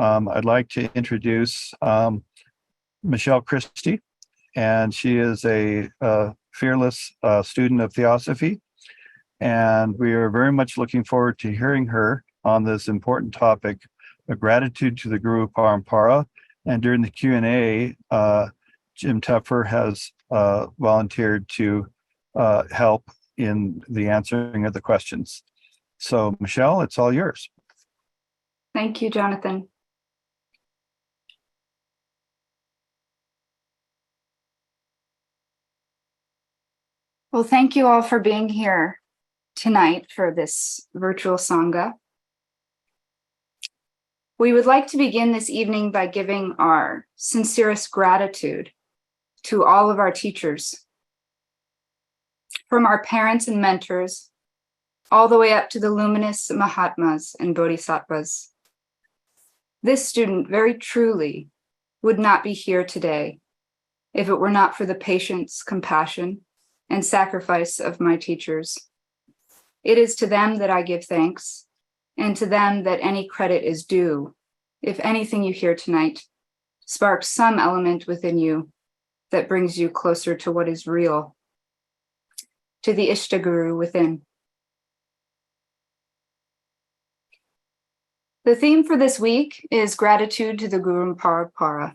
I'd like to introduce Michelle Christie, and she is a fearless student of Theosophy, and we are very much looking forward to hearing her on this important topic of gratitude to the Guruparampara. And during the Q&A, Jim Tepfer has volunteered to help in the answering of the questions. So, Michelle, it's all yours. Thank you, Jonathan. Well, thank you all for being here tonight for this virtual Sangha. We would like to begin this evening by giving our sincerest gratitude to all of our teachers, from our parents and mentors, all the way up to the luminous Mahatmas and Bodhisattvas. This student very truly would not be here today if it were not for the patience, compassion, and sacrifice of my teachers. It is to them that I give thanks, and to them that any credit is due, if anything you hear tonight sparks some element within you that brings you closer to what is real, to the Ishtaguru within. The theme for this week is gratitude to the Guruparampara.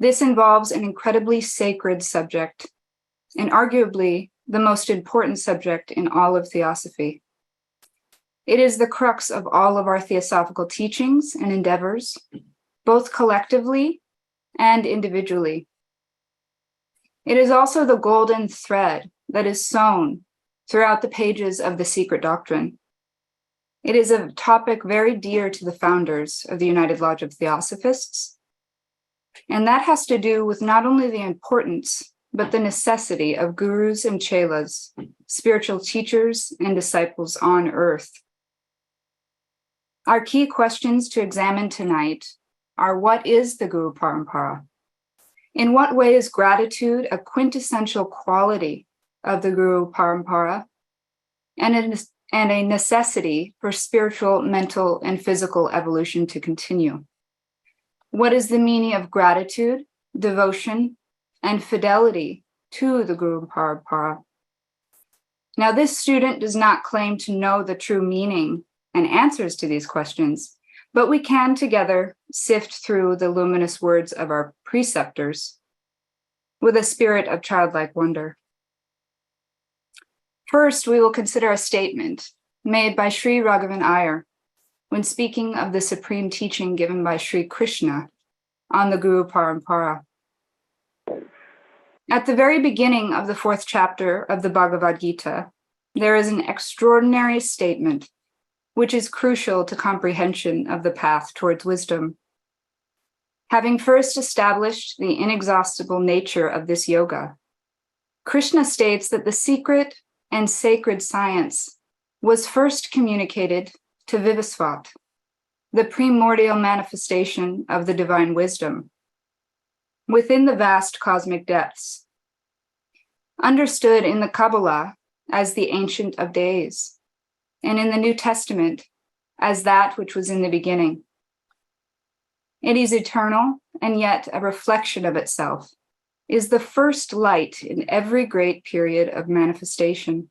This involves an incredibly sacred subject, and arguably the most important subject in all of Theosophy. It is the crux of all of our theosophical teachings and endeavors, both collectively and individually. It is also the golden thread that is sewn throughout the pages of the Secret Doctrine. It is a topic very dear to the founders of the United Lodge of Theosophists, and that has to do with not only the importance, but the necessity of gurus and chelas, spiritual teachers and disciples on earth. Our key questions to examine tonight are: what is the Guruparampara? In what way is gratitude a quintessential quality of the Guruparampara and a necessity for spiritual, mental, and physical evolution to continue? What is the meaning of gratitude, devotion, and fidelity to the Guruparampara? Now, this student does not claim to know the true meaning and answers to these questions, but we can together sift through the luminous words of our preceptors with a spirit of childlike wonder. First, we will consider a statement made by Sri Raghavan Iyer when speaking of the supreme teaching given by Sri Krishna on the Guruparampara. At the very beginning of the 4th chapter of the Bhagavad Gita, there is an extraordinary statement which is crucial to comprehension of the path towards wisdom. Having first established the inexhaustible nature of this yoga, Krishna states that the secret and sacred science was first communicated to Vivasvat, the primordial manifestation of the divine wisdom, within the vast cosmic depths, understood in the Kabbalah as the Ancient of Days, and in the New Testament as that which was in the beginning. It is eternal and yet a reflection of itself, is the first light in every great period of manifestation.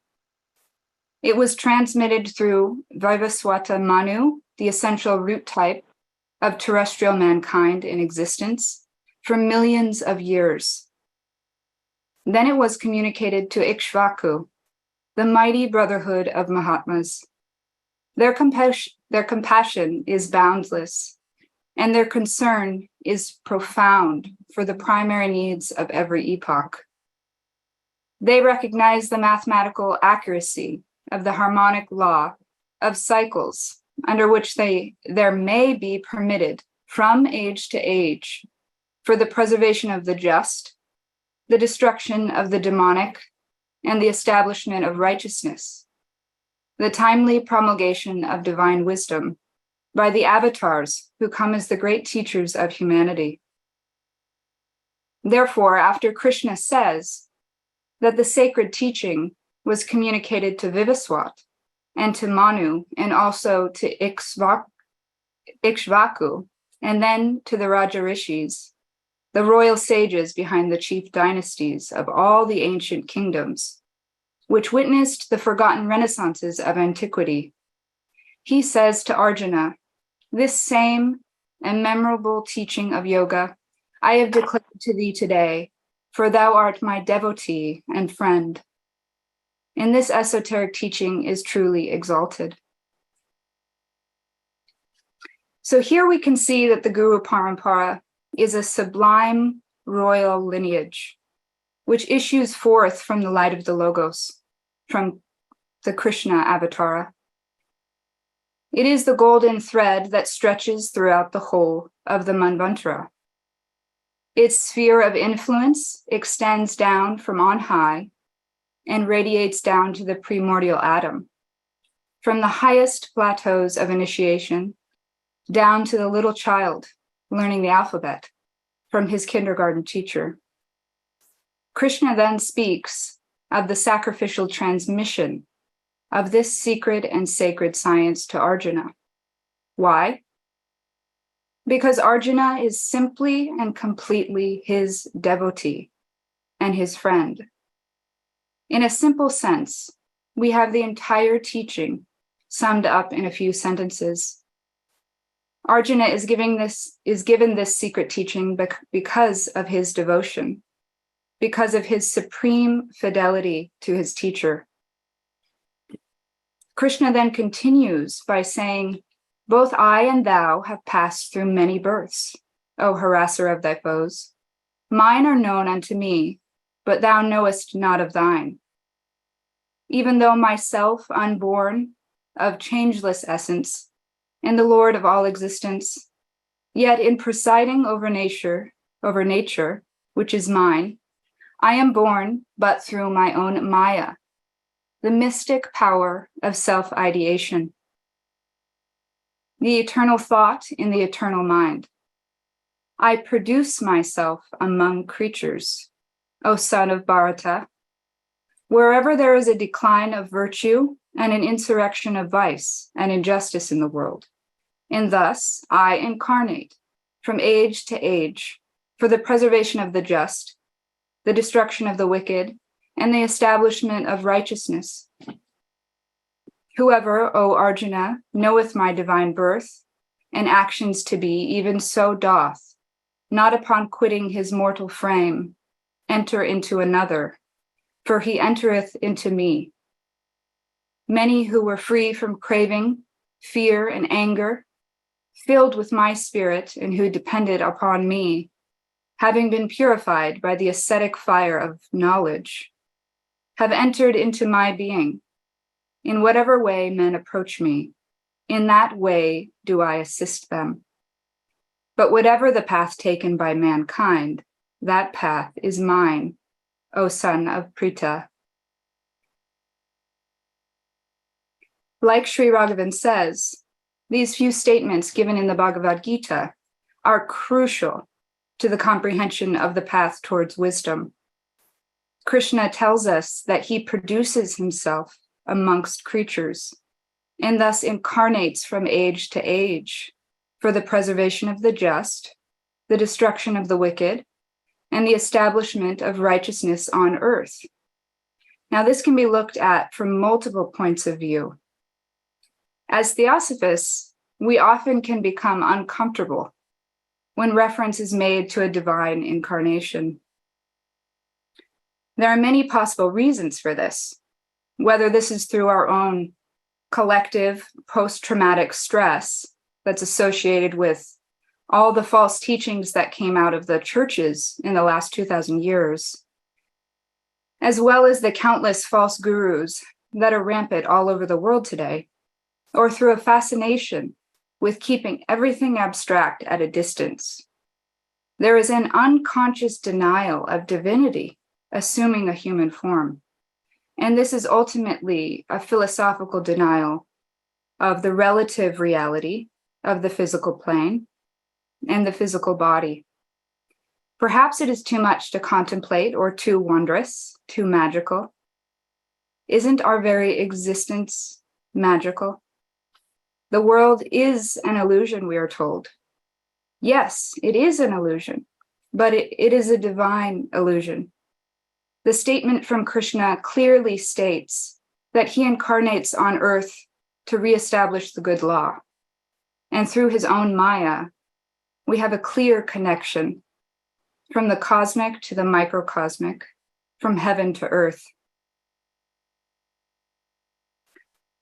It was transmitted through Vivaswata Manu, the essential root type of terrestrial mankind in existence, for millions of years. Then it was communicated to Ikshvaku, the mighty brotherhood of Mahatmas. Their compassion is boundless, and their concern is profound for the primary needs of every epoch. They recognize the mathematical accuracy of the harmonic law of cycles under which there may be permitted from age to age for the preservation of the just, the destruction of the demonic, and the establishment of righteousness, the timely promulgation of divine wisdom by the avatars who come as the great teachers of humanity. Therefore, after Krishna says that the sacred teaching was communicated to Vivaswat and to Manu and also to Ikshvaku, Ikshvaku, and then to the Rajarishis, the royal sages behind the chief dynasties of all the ancient kingdoms, which witnessed the forgotten renaissances of antiquity. He says to Arjuna, "This same and memorable teaching of yoga I have declared to thee today, for thou art my devotee and friend." And this esoteric teaching is truly exalted. So here we can see that the Guruparampara is a sublime royal lineage, which issues forth from the light of the Logos, from the Krishna Avatara. It is the golden thread that stretches throughout the whole of the Manvantara. Its sphere of influence extends down from on high and radiates down to the primordial atom, from the highest plateaus of initiation down to the little child learning the alphabet from his kindergarten teacher. Krishna then speaks of the sacrificial transmission of this secret and sacred science to Arjuna. Why? Because Arjuna is simply and completely his devotee and his friend. In a simple sense, we have the entire teaching summed up in a few sentences. Arjuna is given this secret teaching because of his devotion, because of his supreme fidelity to his teacher. Krishna then continues by saying, "Both I and thou have passed through many births, O harasser of thy foes. Mine are known unto me, but thou knowest not of thine. Even though myself unborn, of changeless essence, and the Lord of all existence, yet in presiding over nature, which is mine, I am born but through my own Maya, the mystic power of self-ideation, the eternal thought in the eternal mind. I produce myself among creatures, O son of Bharata. Wherever there is a decline of virtue and an insurrection of vice and injustice in the world, and thus I incarnate from age to age for the preservation of the just, the destruction of the wicked, and the establishment of righteousness. Whoever, O Arjuna, knoweth my divine birth and actions to be, even so doth, not upon quitting his mortal frame, enter into another, for he entereth into me. Many who were free from craving, fear, and anger, filled with my spirit, and who depended upon me, having been purified by the ascetic fire of knowledge, have entered into my being. In whatever way men approach me, in that way do I assist them. But whatever the path taken by mankind, that path is mine, O son of Pritha." Like Sri Raghavan says, these few statements given in the Bhagavad Gita are crucial to the comprehension of the path towards wisdom. Krishna tells us that he produces himself amongst creatures and thus incarnates from age to age for the preservation of the just, the destruction of the wicked, and the establishment of righteousness on earth. Now, this can be looked at from multiple points of view. As theosophists, we often can become uncomfortable when reference is made to a divine incarnation. There are many possible reasons for this, whether this is through our own collective post-traumatic stress that's associated with all the false teachings that came out of the churches in the last 2,000 years, as well as the countless false gurus that are rampant all over the world today, or through a fascination with keeping everything abstract at a distance. There is an unconscious denial of divinity assuming a human form. And this is ultimately a philosophical denial of the relative reality of the physical plane and the physical body. Perhaps it is too much to contemplate, or too wondrous, too magical. Isn't our very existence magical? The world is an illusion, we are told. Yes, it is an illusion, but it is a divine illusion. The statement from Krishna clearly states that he incarnates on earth to reestablish the good law. And through his own Maya, we have a clear connection from the cosmic to the microcosmic, from heaven to earth.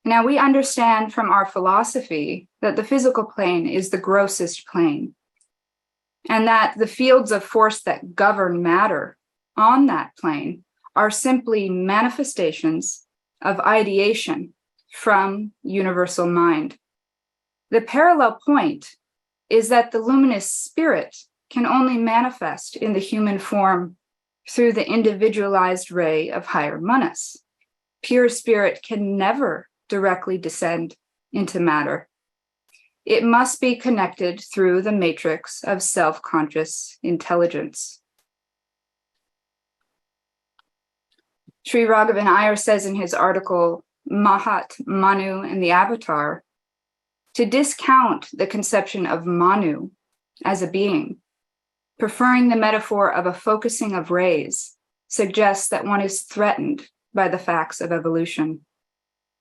Now, we understand from our philosophy that the physical plane is the grossest plane, and that the fields of force that govern matter on that plane are simply manifestations of ideation from universal mind. The parallel point is that the luminous spirit can only manifest in the human form through the individualized ray of higher manas. Pure spirit can never directly descend into matter. It must be connected through the matrix of self-conscious intelligence. Sri Raghavan Iyer says in his article, Mahat, Manu, and the Avatar, to discount the conception of Manu as a being, preferring the metaphor of a focusing of rays, suggests that one is threatened by the facts of evolution.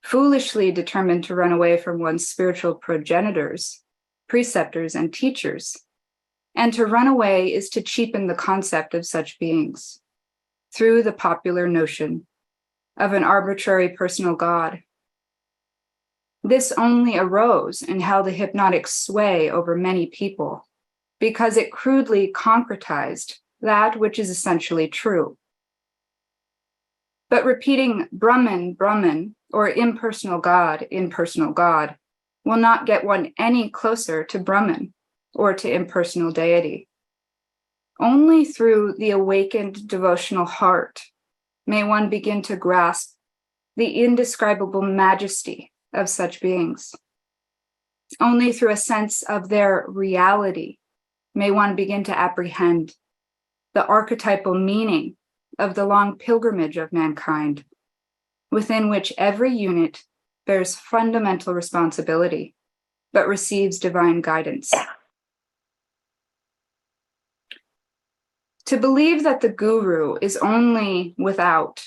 Foolishly determined to run away from one's spiritual progenitors, preceptors, and teachers. And to run away is to cheapen the concept of such beings through the popular notion of an arbitrary personal God. This only arose and held a hypnotic sway over many people because it crudely concretized that which is essentially true. But repeating Brahman, Brahman, or impersonal God, will not get one any closer to Brahman or to impersonal deity. Only through the awakened devotional heart may one begin to grasp the indescribable majesty of such beings. Only through a sense of their reality may one begin to apprehend the archetypal meaning of the long pilgrimage of mankind, within which every unit bears fundamental responsibility, but receives divine guidance. To believe that the guru is only without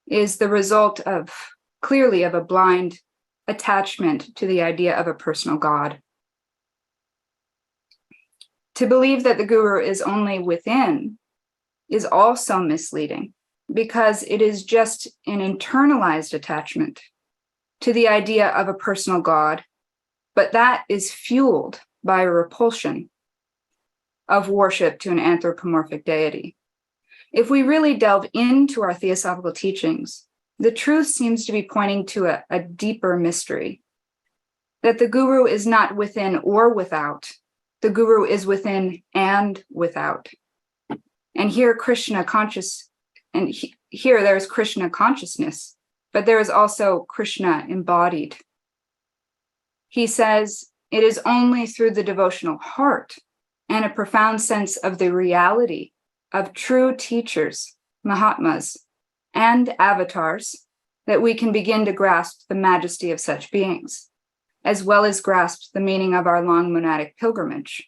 is the result of, clearly, of a blind attachment to the idea of a personal God. To believe that the guru is only within is also misleading, because it is just an internalized attachment to the idea of a personal God, but that is fueled by a repulsion of worship to an anthropomorphic deity. If we really delve into our theosophical teachings, the truth seems to be pointing to a deeper mystery, that the guru is not within or without, the guru is within and without. And here there's Krishna consciousness, but there is also Krishna embodied. He says, it is only through the devotional heart and a profound sense of the reality of true teachers, Mahatmas, and avatars that we can begin to grasp the majesty of such beings, as well as grasp the meaning of our long monadic pilgrimage.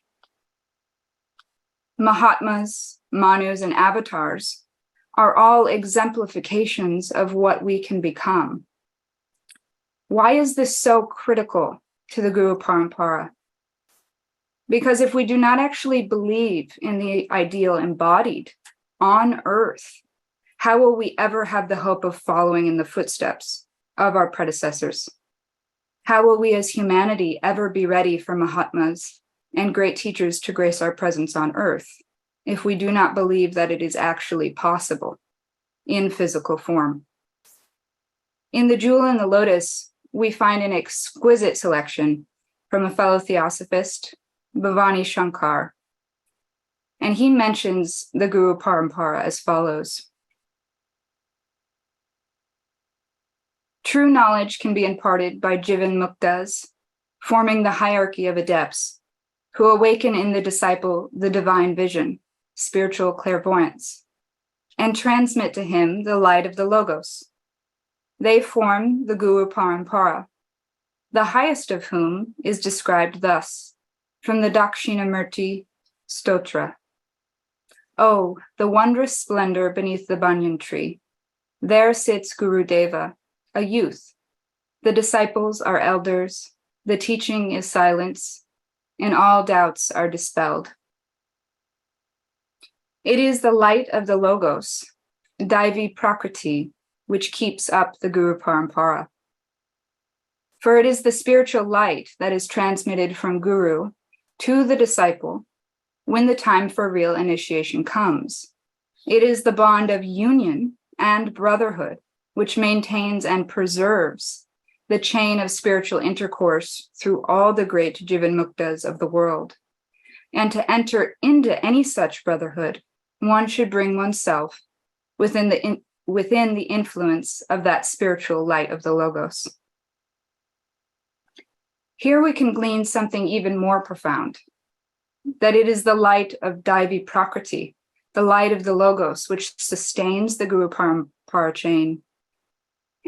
Mahatmas, Manus, and avatars are all exemplifications of what we can become. Why is this so critical to the Guruparampara? Because if we do not actually believe in the ideal embodied on earth, how will we ever have the hope of following in the footsteps of our predecessors? How will we as humanity ever be ready for Mahatmas and great teachers to grace our presence on earth if we do not believe that it is actually possible in physical form? In The Jewel and the Lotus, we find an exquisite selection from a fellow theosophist, Bhavani Shankar, and he mentions the Guruparampara as follows. True knowledge can be imparted by Jivan Muktas, forming the hierarchy of adepts, who awaken in the disciple the divine vision, spiritual clairvoyance, and transmit to him the light of the Logos. They form the Guruparampara, the highest of whom is described thus from the Dakshinamurti Stotra. Oh, the wondrous splendor beneath the banyan tree. There sits Guru Deva, a youth. The disciples are elders, the teaching is silence, and all doubts are dispelled. It is the light of the Logos, Daivi Prakriti, which keeps up the Guruparampara. For it is the spiritual light that is transmitted from Guru to the disciple when the time for real initiation comes. It is the bond of union and brotherhood which maintains and preserves the chain of spiritual intercourse through all the great Jivanmuktas of the world. And to enter into any such brotherhood, one should bring oneself within the influence of that spiritual light of the Logos. Here we can glean something even more profound, that it is the light of Daivi Prakriti, the light of the Logos, which sustains the Guruparampara chain,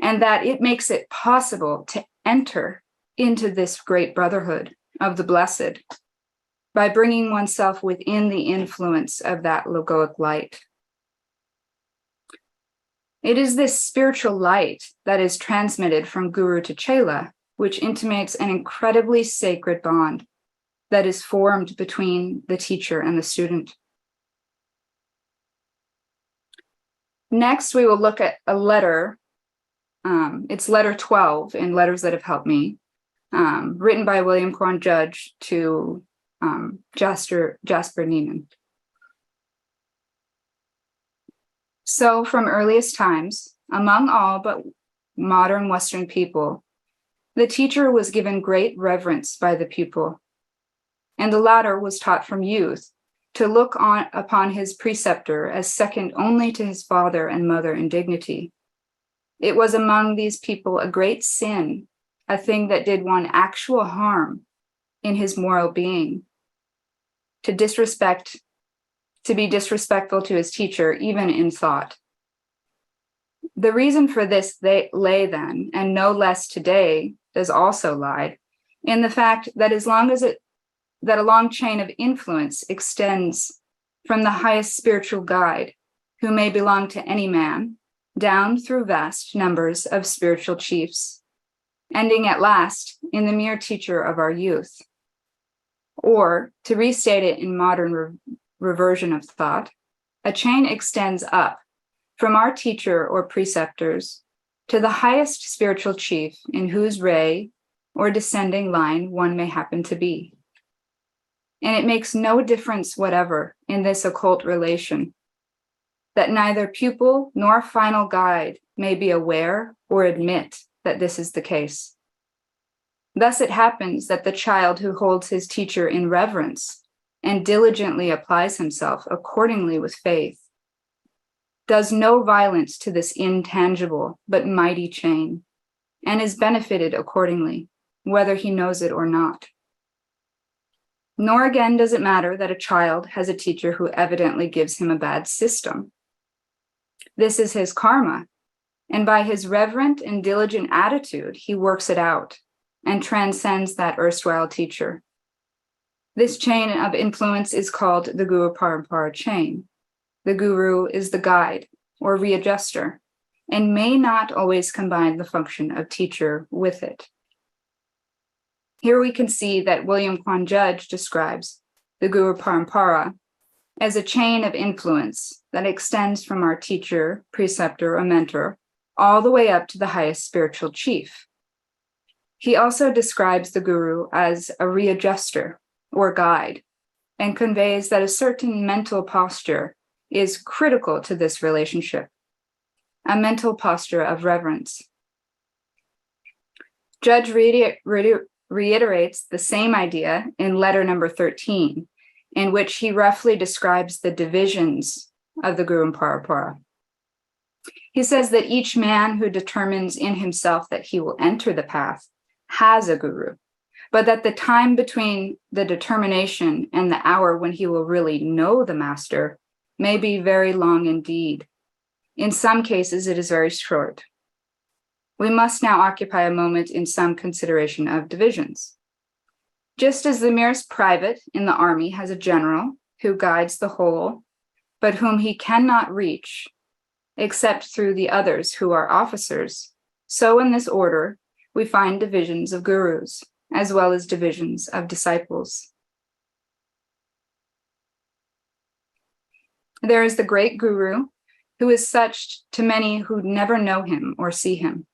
and that it makes it possible to enter into this great brotherhood of the blessed by bringing oneself within the influence of that logoic light. It is this spiritual light that is transmitted from Guru to Chela, which intimates an incredibly sacred bond that is formed between the teacher and the student. Next, we will look at a letter. It's letter 12 in Letters That Have Helped Me, written by William Quan Judge to Jasper Neiman. So, from earliest times, among all but modern Western people, the teacher was given great reverence by the pupil, and the latter was taught from youth to look upon his preceptor as second only to his father and mother in dignity. It was among these people a great sin, a thing that did one actual harm in his moral being, to be disrespectful to his teacher, even in thought. The reason for this lay then, and no less today does also lie, in the fact that that a long chain of influence extends from the highest spiritual guide, who may belong to any man, down through vast numbers of spiritual chiefs, ending at last in the mere teacher of our youth. Or, to restate it in modern reversion of thought, a chain extends up from our teacher or preceptors to the highest spiritual chief in whose ray or descending line one may happen to be. And it makes no difference whatever in this occult relation, that neither pupil nor final guide may be aware or admit that this is the case. Thus it happens that the child who holds his teacher in reverence and diligently applies himself accordingly with faith does no violence to this intangible but mighty chain, and is benefited accordingly, whether he knows it or not. Nor again does it matter that a child has a teacher who evidently gives him a bad system. This is his karma, and by his reverent and diligent attitude, he works it out and transcends that erstwhile teacher. This chain of influence is called the Guruparampara chain. The guru is the guide or readjuster, and may not always combine the function of teacher with it. Here we can see that William Quan Judge describes the Guruparampara as a chain of influence that extends from our teacher, preceptor, or mentor, all the way up to the highest spiritual chief. He also describes the guru as a readjuster or guide, and conveys that a certain mental posture is critical to this relationship, a mental posture of reverence. Judge reiterates the same idea in letter number 13, in which he roughly describes the divisions of the Guruparampara. He says that each man who determines in himself that he will enter the path has a guru, but that the time between the determination and the hour when he will really know the master may be very long indeed. In some cases, it is very short. We must now occupy a moment in some consideration of divisions. Just as the merest private in the army has a general who guides the whole, but whom he cannot reach except through the others who are officers, so in this order we find divisions of gurus as well as divisions of disciples. There is the great guru who is such to many who never know him or see him.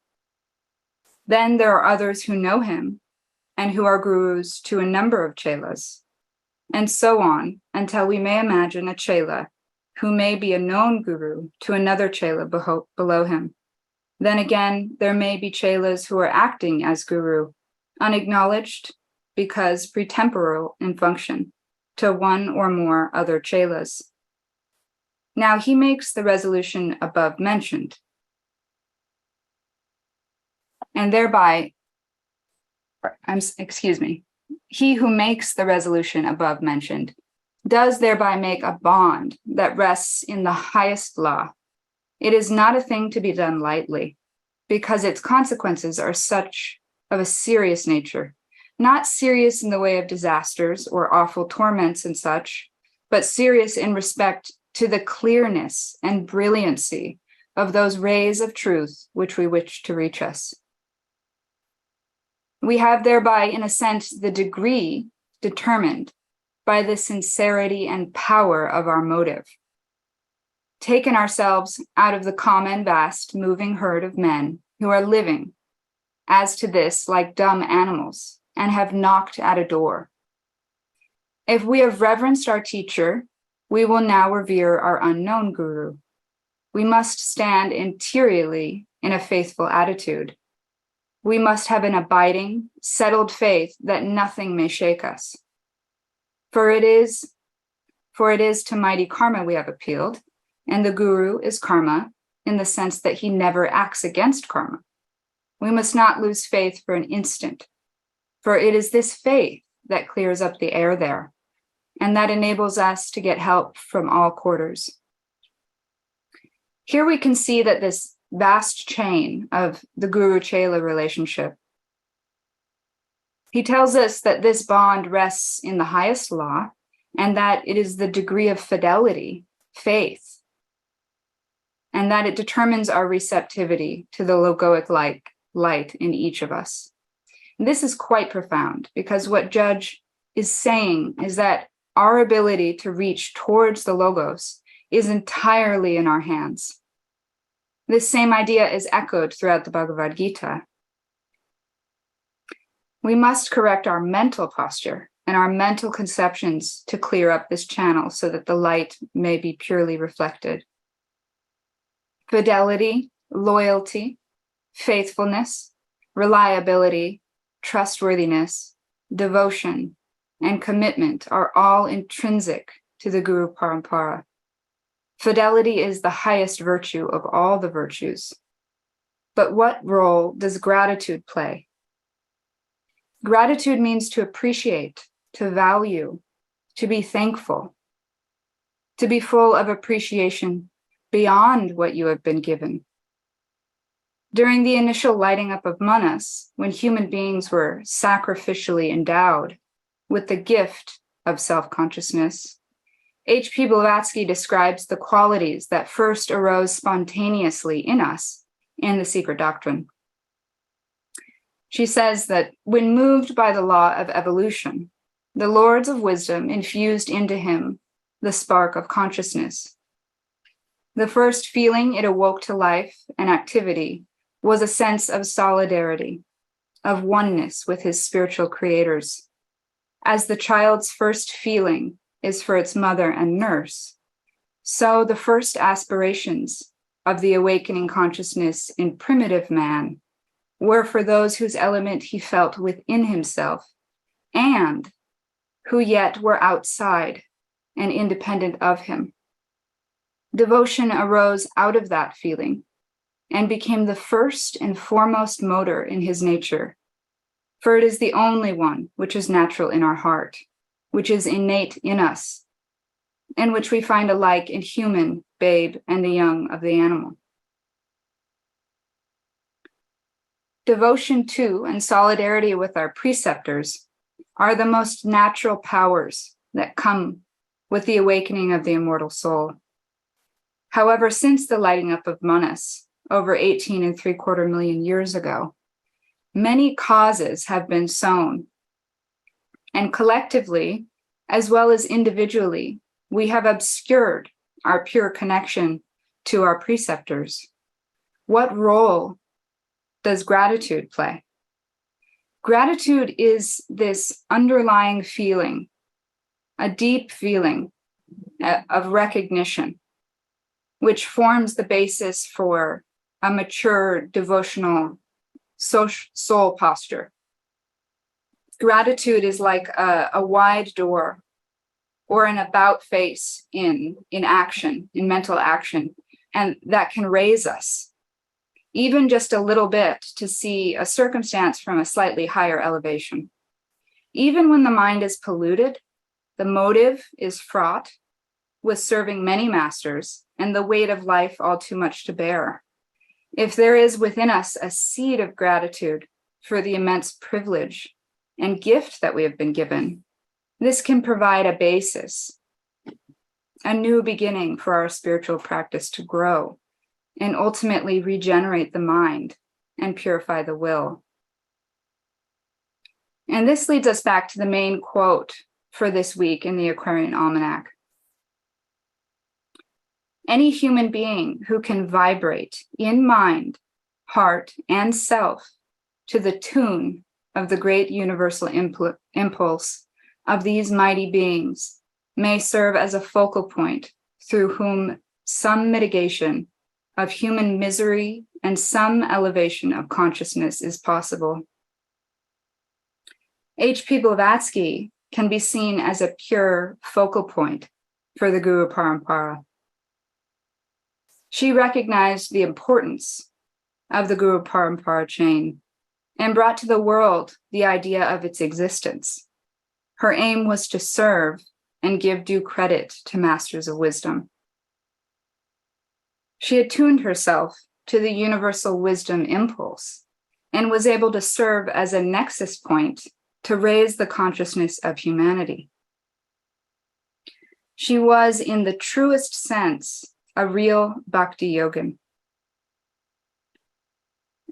Then there are others who know him and who are gurus to a number of chelas, and so on until we may imagine a chela who may be a known guru to another chela below him. Then again, there may be chelas who are acting as guru, unacknowledged because pretemporal in function to one or more other chelas. Now he makes the resolution above mentioned, and thereby, he who makes the resolution above mentioned does thereby make a bond that rests in the highest law. It is not a thing to be done lightly, because its consequences are such of a serious nature, not serious in the way of disasters or awful torments and such, but serious in respect to the clearness and brilliancy of those rays of truth which we wish to reach us. We have thereby, in a sense, the degree determined by the sincerity and power of our motive. Taken ourselves out of the common, vast, moving herd of men who are living, as to this, like dumb animals, and have knocked at a door. If we have reverenced our teacher, we will now revere our unknown guru. We must stand interiorly in a faithful attitude. We must have an abiding, settled faith that nothing may shake us. For it is to mighty karma we have appealed, and the guru is karma in the sense that he never acts against karma. We must not lose faith for an instant, for it is this faith that clears up the air there, and that enables us to get help from all quarters. Here we can see that this vast chain of the guru-chela relationship, he tells us that this bond rests in the highest law, and that it is the degree of fidelity, faith, and that it determines our receptivity to the logoic light in each of us. And this is quite profound, because what Judge is saying is that our ability to reach towards the logos is entirely in our hands. This same idea is echoed throughout the Bhagavad Gita. We must correct our mental posture and our mental conceptions to clear up this channel so that the light may be purely reflected. Fidelity, loyalty, faithfulness, reliability, trustworthiness, devotion, and commitment are all intrinsic to the Guruparampara. Fidelity is the highest virtue of all the virtues. But what role does gratitude play? Gratitude means to appreciate, to value, to be thankful, to be full of appreciation beyond what you have been given. During the initial lighting up of Manas, when human beings were sacrificially endowed with the gift of self-consciousness, H.P. Blavatsky describes the qualities that first arose spontaneously in us in The Secret Doctrine. She says that when moved by the law of evolution, the lords of wisdom infused into him the spark of consciousness. The first feeling it awoke to life and activity was a sense of solidarity, of oneness with his spiritual creators. As the child's first feeling is for its mother and nurse, so the first aspirations of the awakening consciousness in primitive man were for those whose element he felt within himself and who yet were outside and independent of him. Devotion arose out of that feeling and became the first and foremost motor in his nature, for it is the only one which is natural in our heart, which is innate in us, and which we find alike in human, babe, and the young of the animal. Devotion to and solidarity with our preceptors are the most natural powers that come with the awakening of the immortal soul. However, since the lighting up of Manas over 18¾ million years ago, many causes have been sown, and collectively, as well as individually, we have obscured our pure connection to our preceptors. What role does gratitude play? Gratitude is this underlying feeling, a deep feeling of recognition, which forms the basis for a mature devotional soul posture. Gratitude is like a wide door or an about face in action, in mental action, and that can raise us even just a little bit to see a circumstance from a slightly higher elevation. Even when the mind is polluted, the motive is fraught with serving many masters and the weight of life all too much to bear. If there is within us a seed of gratitude for the immense privilege and gift that we have been given, this can provide a basis, a new beginning for our spiritual practice to grow and ultimately regenerate the mind and purify the will. And this leads us back to the main quote for this week in the Aquarian Almanac. Any human being who can vibrate in mind, heart, and self to the tune of the great universal impulse of these mighty beings may serve as a focal point through whom some mitigation of human misery and some elevation of consciousness is possible. H.P. Blavatsky can be seen as a pure focal point for the Guruparampara. She recognized the importance of the Guruparampara chain and brought to the world the idea of its existence. Her aim was to serve and give due credit to masters of wisdom. She attuned herself to the universal wisdom impulse and was able to serve as a nexus point to raise the consciousness of humanity. She was, in the truest sense, a real bhakti yogin.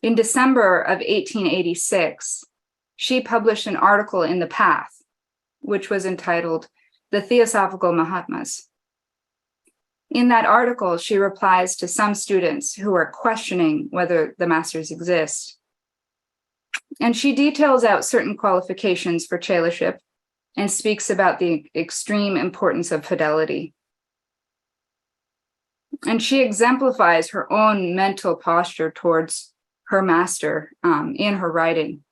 In December of 1886, she published an article in The Path, which was entitled The Theosophical Mahatmas. In that article, she replies to some students who are questioning whether the masters exist. And she details out certain qualifications for chelaship and speaks about the extreme importance of fidelity. And she exemplifies her own mental posture towards her master in her writing.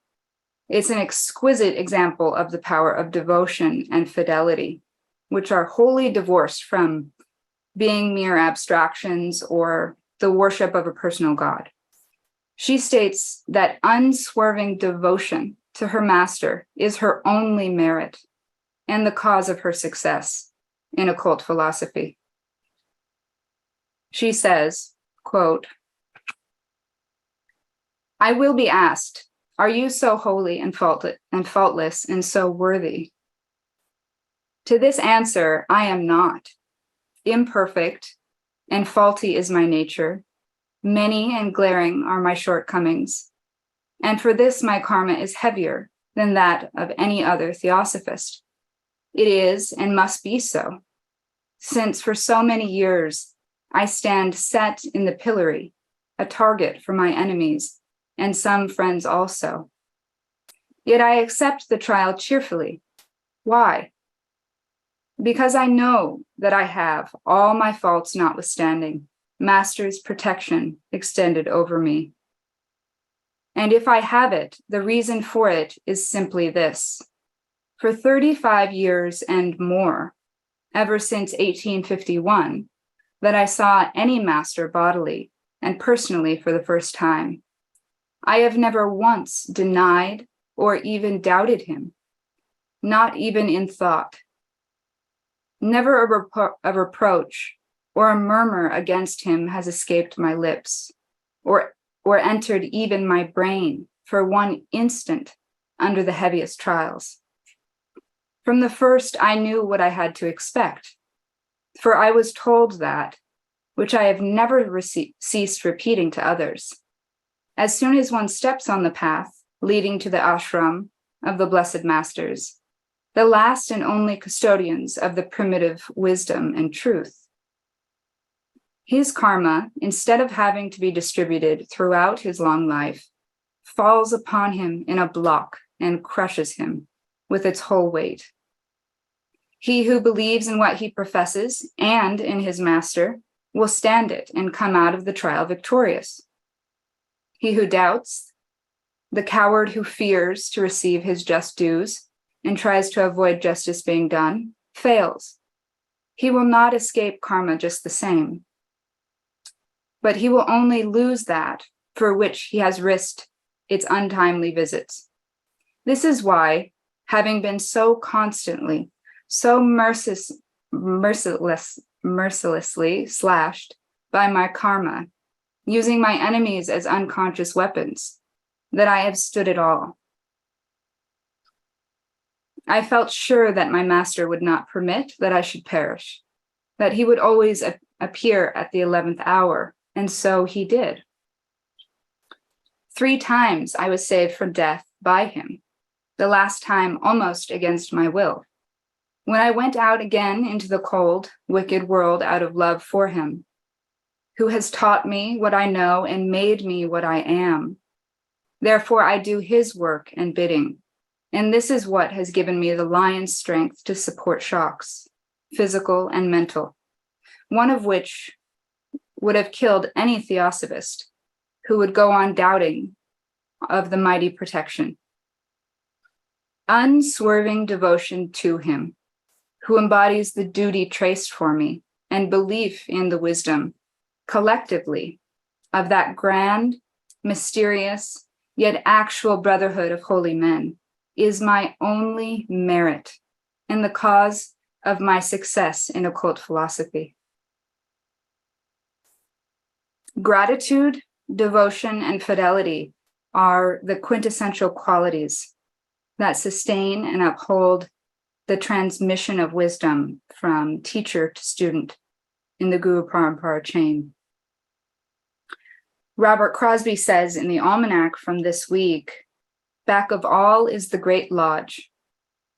It's an exquisite example of the power of devotion and fidelity, which are wholly divorced from being mere abstractions or the worship of a personal god. She states that unswerving devotion to her master is her only merit and the cause of her success in occult philosophy. She says, quote, "I will be asked, are you so holy and faultless and so worthy? To this answer, I am not. Imperfect and faulty is my nature. Many and glaring are my shortcomings. And for this, my karma is heavier than that of any other theosophist. It is and must be so, since for so many years I stand set in the pillory, a target for my enemies and some friends also. Yet I accept the trial cheerfully. Why? Because I know that I have, all my faults notwithstanding, Master's protection extended over me. And if I have it, the reason for it is simply this. For 35 years and more, ever since 1851, that I saw any master bodily and personally for the first time, I have never once denied or even doubted him, not even in thought. Never a reproach or a murmur against him has escaped my lips or entered even my brain for 1 instant under the heaviest trials. From the first, I knew what I had to expect, for I was told that, which I have never ceased repeating to others. As soon as one steps on the path leading to the ashram of the Blessed Masters, the last and only custodians of the primitive wisdom and truth, his karma, instead of having to be distributed throughout his long life, falls upon him in a block and crushes him with its whole weight. He who believes in what he professes and in his master will stand it and come out of the trial victorious. He who doubts, the coward who fears to receive his just dues and tries to avoid justice being done, fails. He will not escape karma just the same, but he will only lose that for which he has risked its untimely visits. This is why, having been so constantly, so mercilessly slashed by my karma, using my enemies as unconscious weapons, that I have stood it all. I felt sure that my master would not permit that I should perish, that he would always appear at the 11th hour, and so he did. 3 times I was saved from death by him, the last time almost against my will, when I went out again into the cold, wicked world out of love for him, who has taught me what I know and made me what I am. Therefore I do his work and bidding, and this is what has given me the lion's strength to support shocks, physical and mental, one of which would have killed any theosophist who would go on doubting of the mighty protection. Unswerving devotion to him, who embodies the duty traced for me, and belief in the wisdom, collectively, of that grand, mysterious, yet actual brotherhood of holy men, is my only merit and the cause of my success in occult philosophy. Gratitude, devotion, and fidelity are the quintessential qualities that sustain and uphold the transmission of wisdom from teacher to student in the Guruparampara chain. Robert Crosby says in the almanac from this week, back of all is the great lodge,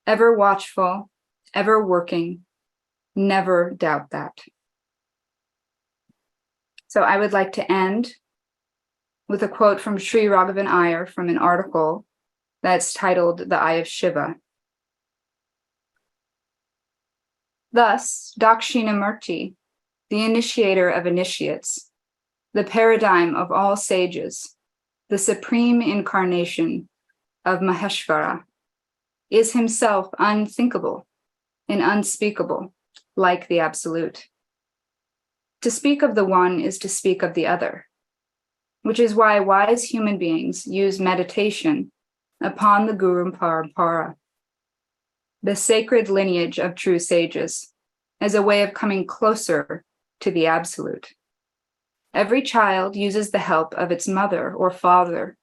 ever watchful, ever working, never doubt that. So I would like to end with a quote from Sri Raghavan Iyer from an article that's titled The Eye of Shiva. Thus, Dakshinamurti, the initiator of initiates, the paradigm of all sages, the supreme incarnation of Maheshvara, is himself unthinkable and unspeakable, like the Absolute. To speak of the one is to speak of the other, which is why wise human beings use meditation upon the Guruparampara, the sacred lineage of true sages, as a way of coming closer to the Absolute. Every child uses the help of its mother or father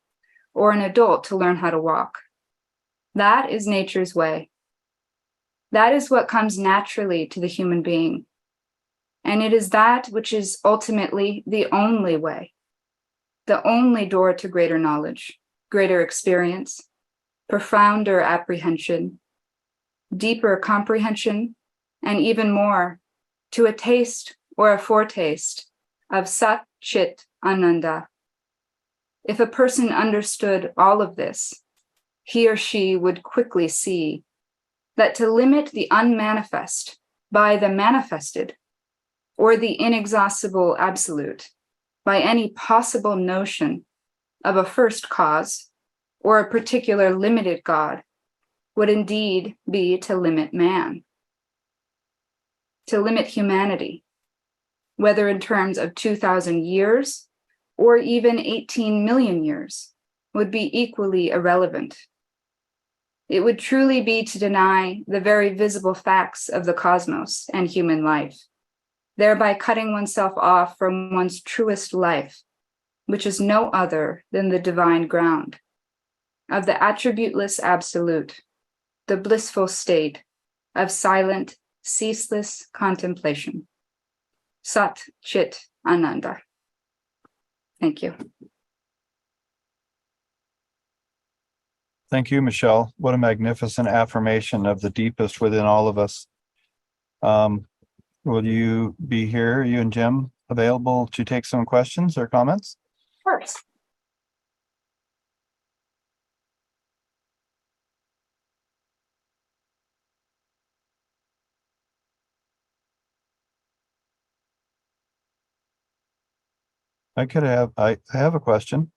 or an adult to learn how to walk. That is nature's way. That is what comes naturally to the human being. And it is that which is ultimately the only way, the only door to greater knowledge, greater experience, profounder apprehension, deeper comprehension, and even more, to a taste or a foretaste of Sat Chit Ananda. If a person understood all of this, he or she would quickly see that to limit the unmanifest by the manifested, or the inexhaustible absolute by any possible notion of a first cause or a particular limited God would indeed be to limit man, to limit humanity, whether in terms of 2,000 years or even 18 million years, would be equally irrelevant. It would truly be to deny the very visible facts of the cosmos and human life, thereby cutting oneself off from one's truest life, which is no other than the divine ground, of the attributeless absolute, the blissful state of silent, ceaseless contemplation. Sat Chit Ananda. Thank you. Thank you, Michelle. What a magnificent affirmation of the deepest within all of us. Will you be here, you and Jim, available to take some questions or comments? First. I have a question.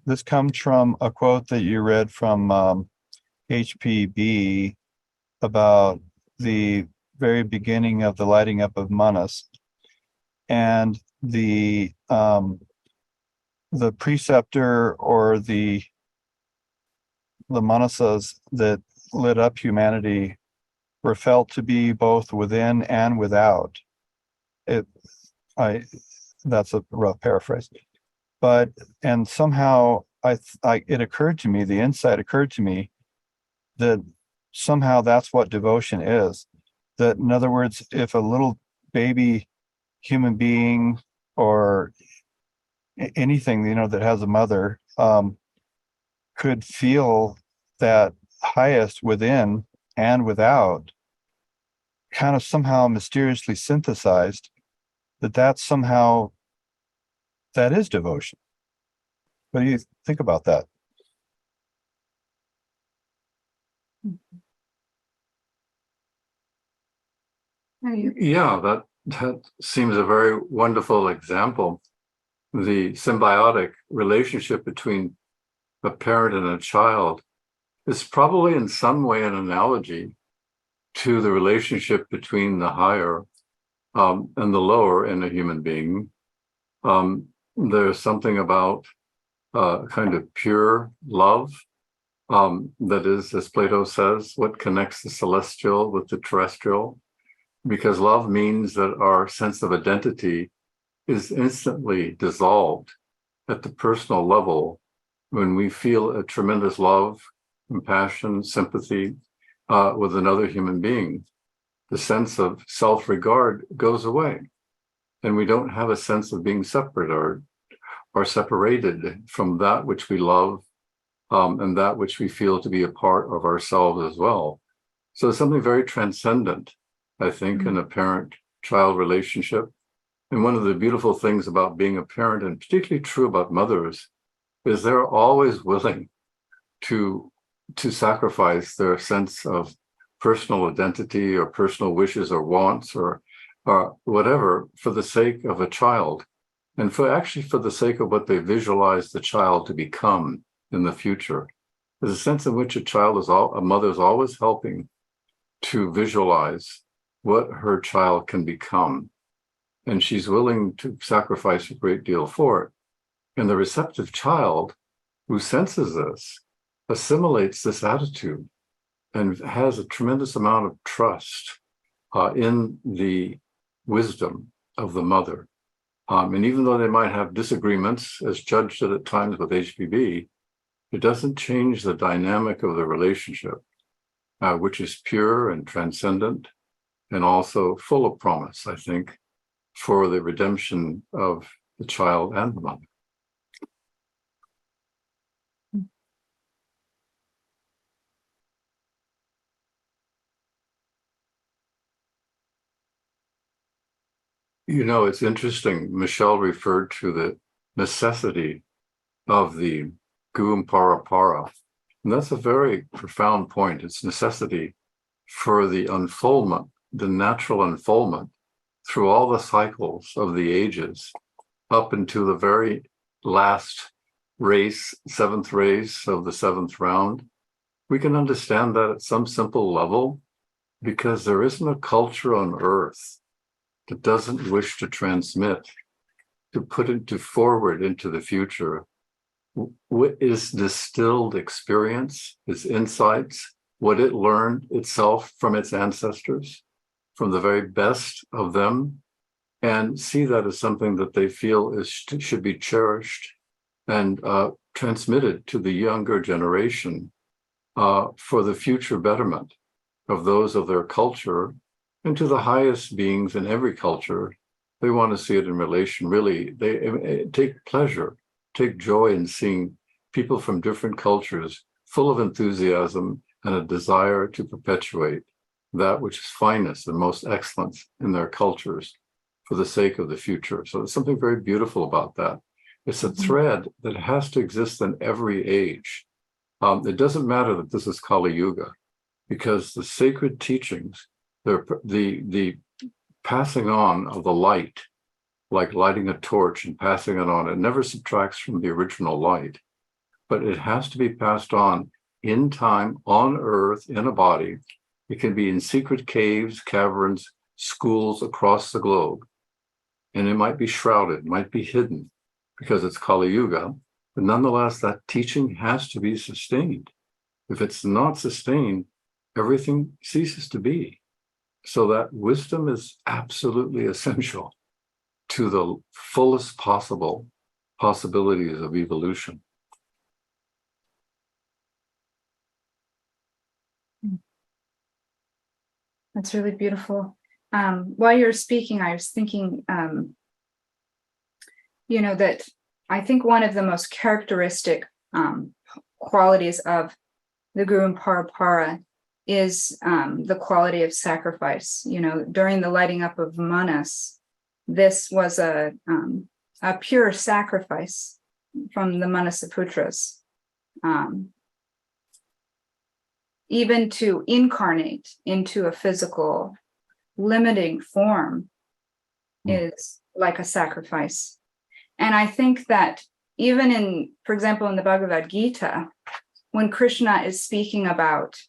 This comes from a quote that you read from HPB about the very beginning of the lighting up of manas, and the preceptor or the manasas that lit up humanity were felt to be both within and without. That's a rough paraphrase, and somehow it occurred to me, the insight occurred to me that somehow that's what devotion is. That, in other words, if a little baby human being or anything, that has a mother, could feel that highest within and without, kind of somehow mysteriously synthesized, that is devotion. What do you think about that? Yeah, that seems a very wonderful example. The symbiotic relationship between a parent and a child is probably in some way an analogy to the relationship between the higher and the lower in a human being. There's something about kind of pure love that is, as Plato says, what connects the celestial with the terrestrial, because love means that our sense of identity is instantly dissolved at the personal level when we feel a tremendous love, compassion, sympathy with another human being. The sense of self-regard goes away, and we don't have a sense of being separate or separated from that which we love and that which we feel to be a part of ourselves as well. So it's something very transcendent, I think, in a parent-child relationship. And one of the beautiful things about being a parent, and particularly true about mothers, is they're always willing to sacrifice their sense of personal identity or personal wishes or wants or whatever for the sake of a child, and for the sake of what they visualize the child to become in the future. There's a sense in which a mother is always helping to visualize what her child can become, and she's willing to sacrifice a great deal for it. And the receptive child who senses this assimilates this attitude and has a tremendous amount of trust in the wisdom of the mother. And even though they might have disagreements, as Judge did at times with HPB, it doesn't change the dynamic of the relationship, which is pure and transcendent and also full of promise, I think, for the redemption of the child and the mother. It's interesting. Michelle referred to the necessity of the Guruparampara. And that's a very profound point. It's necessity for the unfoldment, the natural unfoldment through all the cycles of the ages up into the very last race, seventh race of the seventh round. We can understand that at some simple level because there isn't a culture on earth that doesn't wish to transmit, to put into forward into the future what is distilled experience, its insights, what it learned itself from its ancestors, from the very best of them, and see that as something that they feel should be cherished and transmitted to the younger generation for the future betterment of those of their culture and to the highest beings in every culture. They want to see it in relation, really. They take pleasure, take joy in seeing people from different cultures full of enthusiasm and a desire to perpetuate that which is finest and most excellence in their cultures for the sake of the future. So there's something very beautiful about that. It's a thread that has to exist in every age. It doesn't matter that this is Kali Yuga, because the sacred teachings, the passing on of the light, like lighting a torch and passing it on, it never subtracts from the original light, but it has to be passed on in time, on earth, in a body. It can be in secret caves, caverns, schools across the globe. And it might be shrouded, might be hidden because it's Kali Yuga, but nonetheless, that teaching has to be sustained. If it's not sustained, everything ceases to be. So that wisdom is absolutely essential to the fullest possible possibilities of evolution. That's really beautiful. While you were speaking, I was thinking, that I think one of the most characteristic qualities of the Guruparampara is the quality of sacrifice. During the lighting up of Manas, this was a pure sacrifice from the Manasaputras. Even to incarnate into a physical limiting form is like a sacrifice. And I think that even for example, in the Bhagavad Gita, when Krishna is speaking about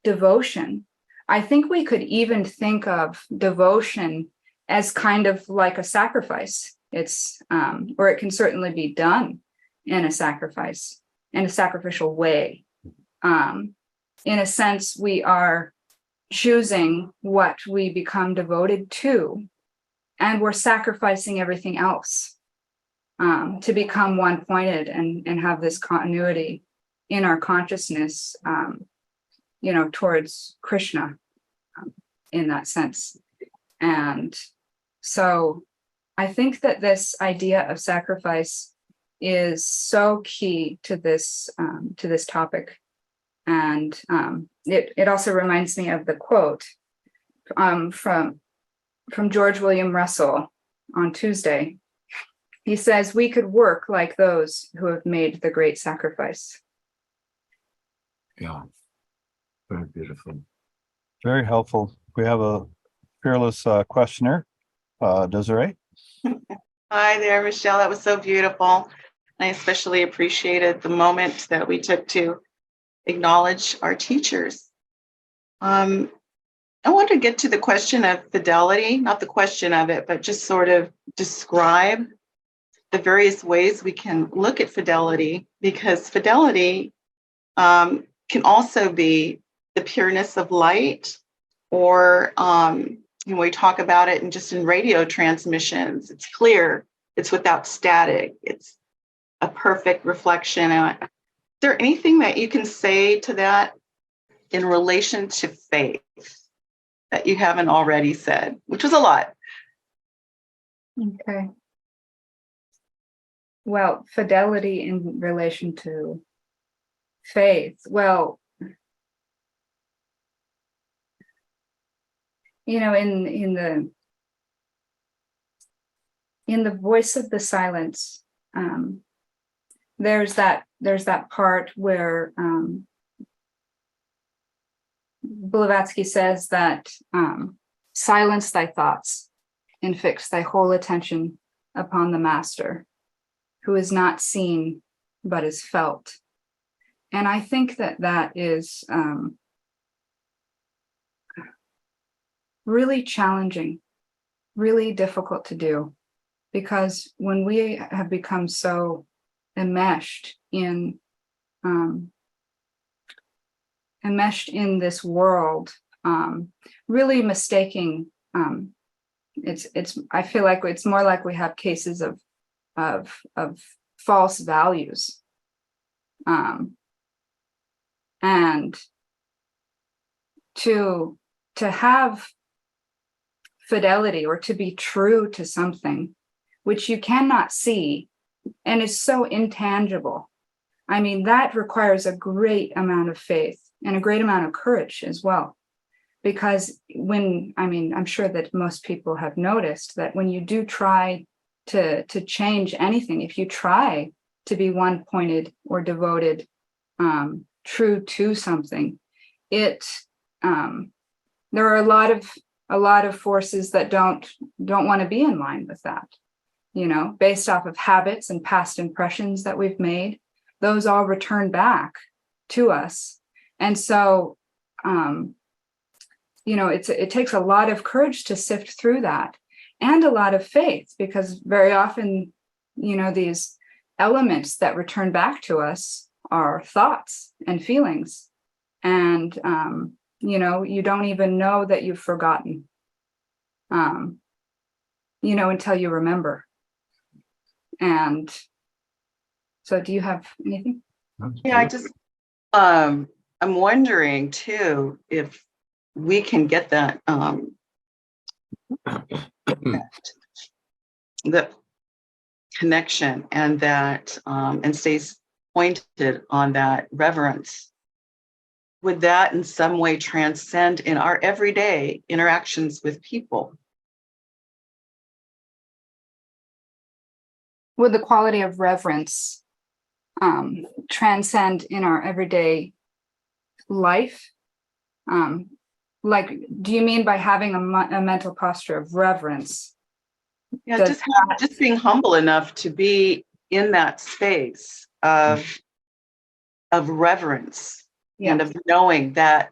devotion, I think we could even think of devotion as kind of like a sacrifice. It's, or it can certainly be done in a sacrifice, in a sacrificial way. In a sense, we are choosing what we become devoted to, and we're sacrificing everything else to become one-pointed and have this continuity in our consciousness, towards Krishna in that sense. And so I think that this idea of sacrifice is so key to this topic. And it also reminds me of the quote from George William Russell on Tuesday. He says, "We could work like those who have made the great sacrifice." Yeah, very beautiful. Very helpful. We have a fearless questioner, Desiree. Hi there, Michelle. That was so beautiful. I especially appreciated the moment that we took to acknowledge our teachers. I want to get to the question of fidelity, not the question of it, but just sort of describe the various ways we can look at fidelity, because fidelity can also be the pureness of light, or we talk about it in radio transmissions. It's clear, it's without static, it's a perfect reflection. Is there anything that you can say to that in relation to faith that you haven't already said, which was a lot? Okay. Well, fidelity in relation to faith. Well, in the voice of the silence, there's that part where Blavatsky says that silence thy thoughts and fix thy whole attention upon the master, who is not seen but is felt. And I think that is really challenging, really difficult to do, because when we have become so enmeshed in this world, really mistaking, I feel like it's more like we have cases of false values. And to have fidelity, or to be true to something which you cannot see and is so intangible, I mean, that requires a great amount of faith and a great amount of courage as well. Because I'm sure that most people have noticed that when you do try to change anything, if you try to be one-pointed or devoted, true to something, there are a lot of forces that don't want to be in line with that, based off of habits and past impressions that we've made. Those all return back to us. And so, it takes a lot of courage to sift through that, and a lot of faith, because very often, these elements that return back to us are thoughts and feelings. And, you don't even know that you've forgotten, until you remember. And so do you have anything? Yeah, I'm wondering too, if we can get that, the connection, and that, and stays pointed on that reverence. Would that in some way transcend in our everyday interactions with people? Would the quality of reverence transcend in our everyday life? Like, do you mean by having a mental posture of reverence? Yeah, just being humble enough to be in that space of reverence. Yes. And of knowing that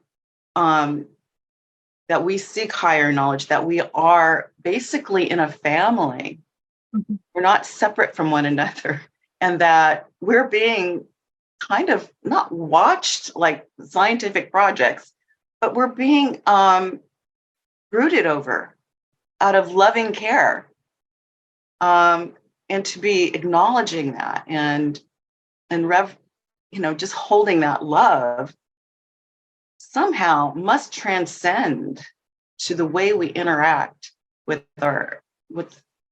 that we seek higher knowledge, that we are basically in a family. Mm-hmm. We're not separate from one another, and that we're being kind of not watched like scientific projects, but we're being brooded over out of loving care. And to be acknowledging that and just holding that love somehow must transcend to the way we interact with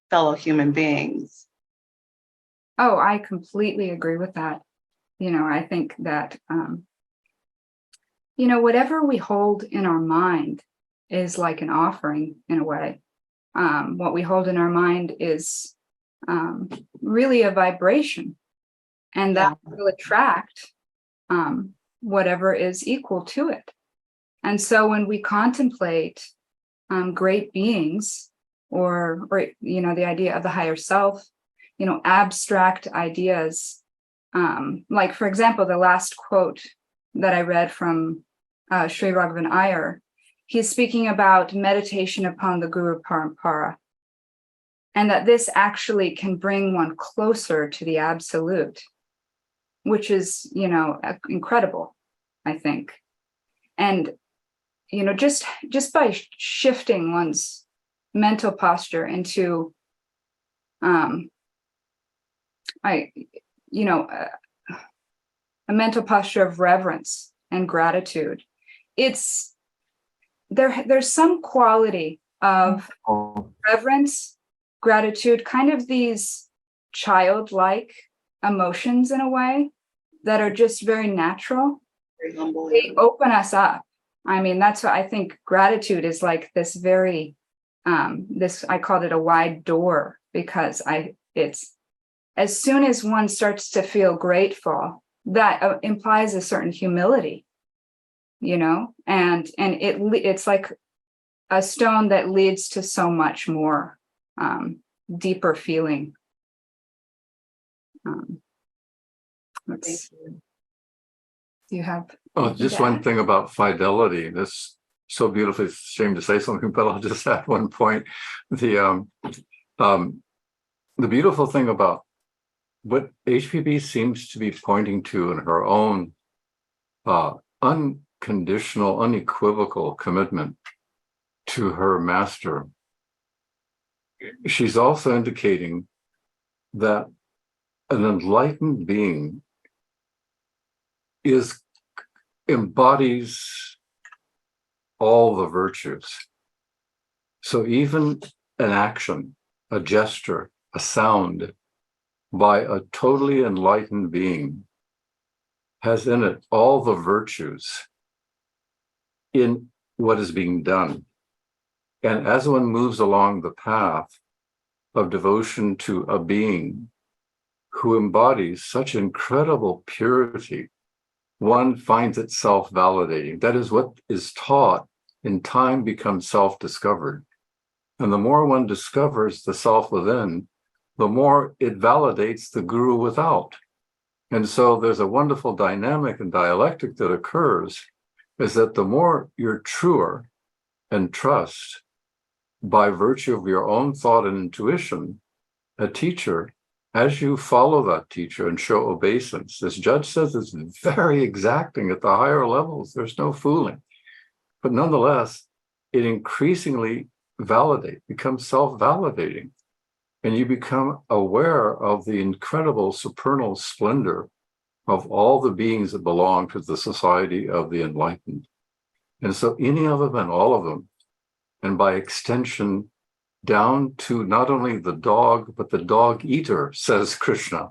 fellow human beings. Oh, I completely agree with that. I think that, whatever we hold in our mind is like an offering in a way. What we hold in our mind is really a vibration, and that will attract whatever is equal to it. And so when we contemplate great beings, or the idea of the higher self, abstract ideas, like, for example, the last quote that I read from Sri Raghavan Iyer, he's speaking about meditation upon the Guruparampara, and that this actually can bring one closer to the absolute, which is, incredible, I think. And, just by shifting one's mental posture into, a mental posture of reverence and gratitude, there's some quality of reverence, gratitude, kind of these childlike emotions in a way that are just very natural. Very humble. They open us up. I mean, that's what I think gratitude is, like this very, I called it a wide door, because it's as soon as one starts to feel grateful, that implies a certain humility, and it's like a stone that leads to so much more deeper feeling. You have just one thing about fidelity. This so beautifully, it's a shame to say something, but I'll just add one point. The beautiful thing about what HPB seems to be pointing to in her own unconditional, unequivocal commitment to her master, she's also indicating that an enlightened being embodies all the virtues. So even an action, a gesture, a sound by a totally enlightened being has in it all the virtues in what is being done. And as one moves along the path of devotion to a being who embodies such incredible purity, one finds it self-validating. That is, what is taught in time becomes self-discovered. And the more one discovers the self within, the more it validates the guru without. And so there's a wonderful dynamic and dialectic that occurs, is that the more you're truer and trust by virtue of your own thought and intuition, a teacher, as you follow that teacher and show obeisance, this judge says it's very exacting at the higher levels. There's no fooling. But nonetheless, it increasingly becomes self-validating. And you become aware of the incredible supernal splendor of all the beings that belong to the society of the enlightened. And so any of them and all of them, and by extension, down to not only the dog, but the dog eater, says Krishna,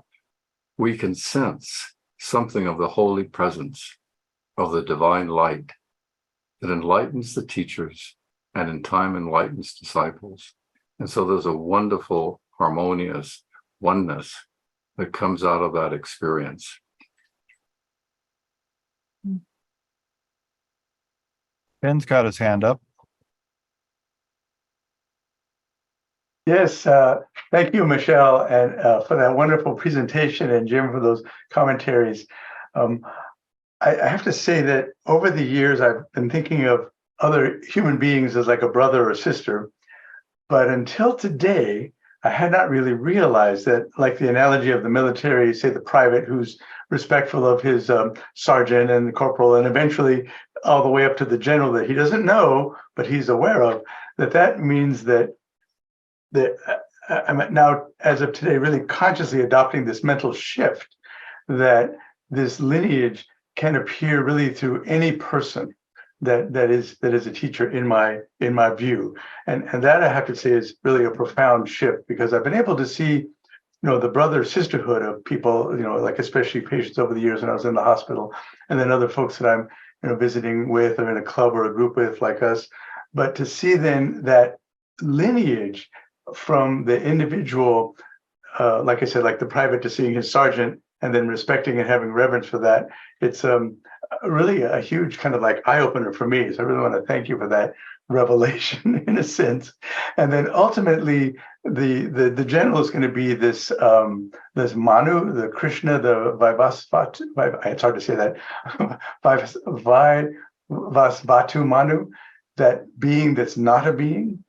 we can sense something of the holy presence of the divine light that enlightens the teachers and in time enlightens disciples. And so there's a wonderful, harmonious oneness that comes out of that experience. Ben's got his hand up. Yes, thank you, Michelle, and for that wonderful presentation, and Jim for those commentaries. I have to say that over the years, I've been thinking of other human beings as like a brother or sister, but until today, I had not really realized that, like the analogy of the military, say the private who's respectful of his sergeant and the corporal, and eventually all the way up to the general that he doesn't know, but he's aware of, that means that I'm now, as of today, really consciously adopting this mental shift that this lineage can appear really through any person that is a teacher in my view, and that I have to say is really a profound shift, because I've been able to see, the brother sisterhood of people, like especially patients over the years when I was in the hospital, and then other folks that I'm visiting with or in a club or a group with like us, but to see then that lineage from the individual, like I said, like the private to seeing his sergeant and then respecting and having reverence for that, it's really a huge kind of like eye-opener for me. So I really want to thank you for that revelation in a sense. And then ultimately the general is going to be this this Manu, the Krishna, the Vivasvatu, it's hard to say that, Vivasvatu Manu, that being that's not a being,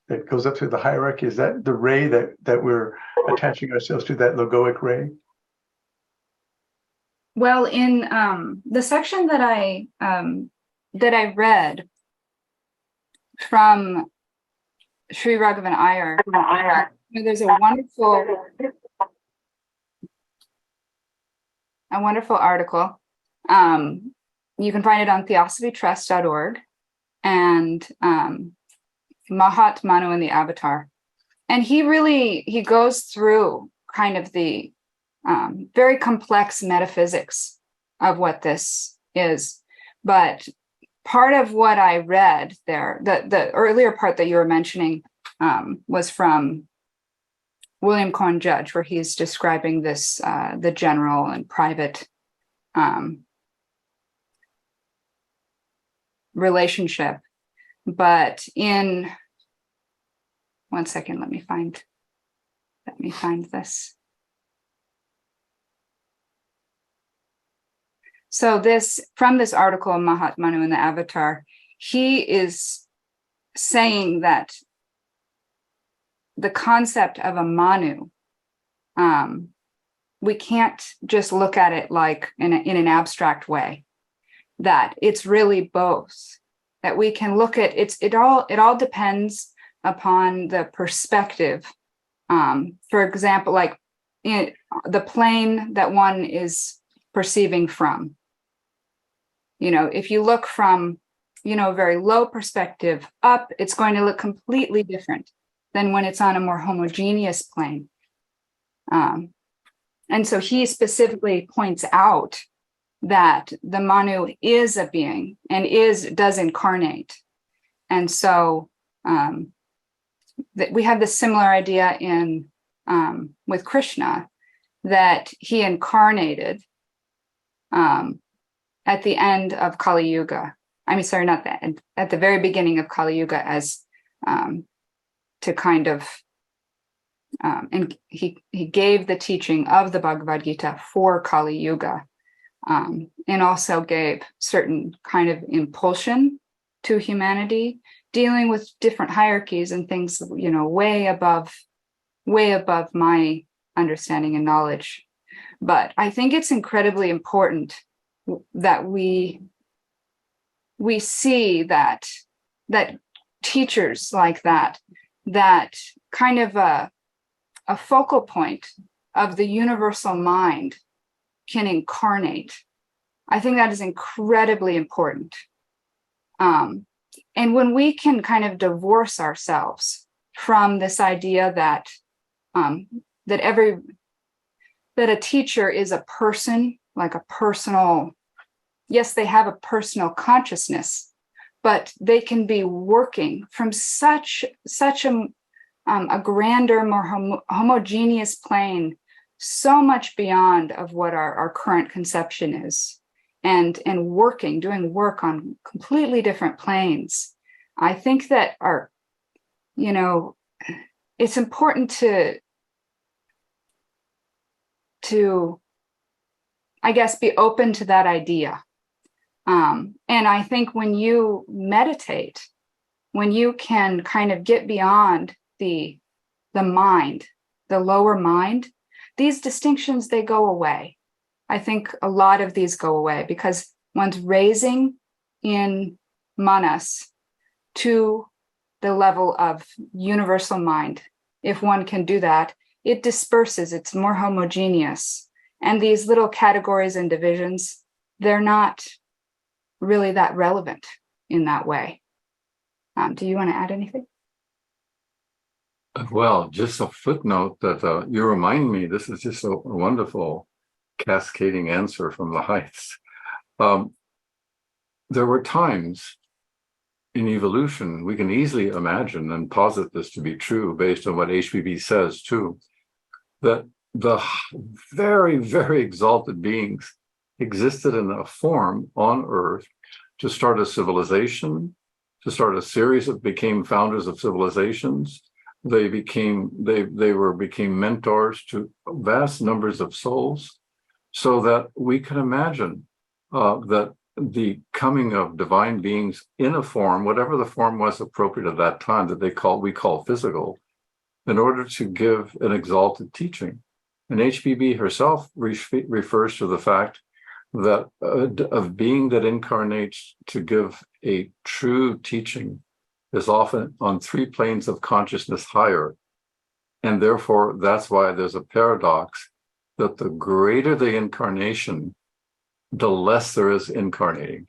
that goes up through the hierarchy. Is that the ray that we're attaching ourselves to, that logoic ray? Well, in the section that I read from Sri Raghavan Iyer, there's a wonderful article. You can find it on theosophytrust.org, and Mahat Manu and the Avatar. And he goes through kind of the very complex metaphysics of what this is. But part of what I read there, the earlier part that you were mentioning was from William Cohen Judge, where he's describing this, the general and private relationship. But in one second, let me find this. So from this article of Mahat Manu and the Avatar, he is saying that the concept of a Manu, we can't just look at it like in an abstract way, that it's really both. That we can look at it all depends upon the perspective. For example, like the plane that one is perceiving from. If you look from, a very low perspective up, it's going to look completely different than when it's on a more homogeneous plane. And so he specifically points out that the Manu is a being and does incarnate. And so that we have this similar idea in with Krishna, that he incarnated at the end of Kali Yuga. I mean, sorry, not that, at the very beginning of Kali Yuga, as to kind of, and he gave the teaching of the Bhagavad Gita for Kali Yuga, and also gave certain kind of impulsion to humanity, dealing with different hierarchies and things, way above my understanding and knowledge. But I think it's incredibly important that we see that teachers like that kind of a focal point of the universal mind can incarnate. I think that is incredibly important. And when we can kind of divorce ourselves from this idea that that a teacher is a person, like a personal, yes, they have a personal consciousness, but they can be working from such a grander, more homogeneous plane, so much beyond of what our current conception is, and doing work on completely different planes. I think that it's important to, I guess, be open to that idea. And I think when you meditate, when you can kind of get beyond the mind, the lower mind, these distinctions, they go away. I think a lot of these go away because one's raising in manas to the level of universal mind. If one can do that, it disperses, it's more homogeneous. And these little categories and divisions, they're not really that relevant in that way. Do you want to add anything? Well, just a footnote that you remind me, this is just a wonderful cascading answer from the heights. There were times in evolution, we can easily imagine and posit this to be true based on what HPB says too, that the very, very exalted beings existed in a form on Earth to start a civilization, to start a series of became founders of civilizations. They became mentors to vast numbers of souls, so that we can imagine that the coming of divine beings in a form, whatever the form was appropriate at that time, that we call physical, in order to give an exalted teaching. And HPB herself refers to the fact that a being that incarnates to give a true teaching is often on 3 planes of consciousness higher. And therefore, that's why there's a paradox that the greater the incarnation, the less there is incarnating,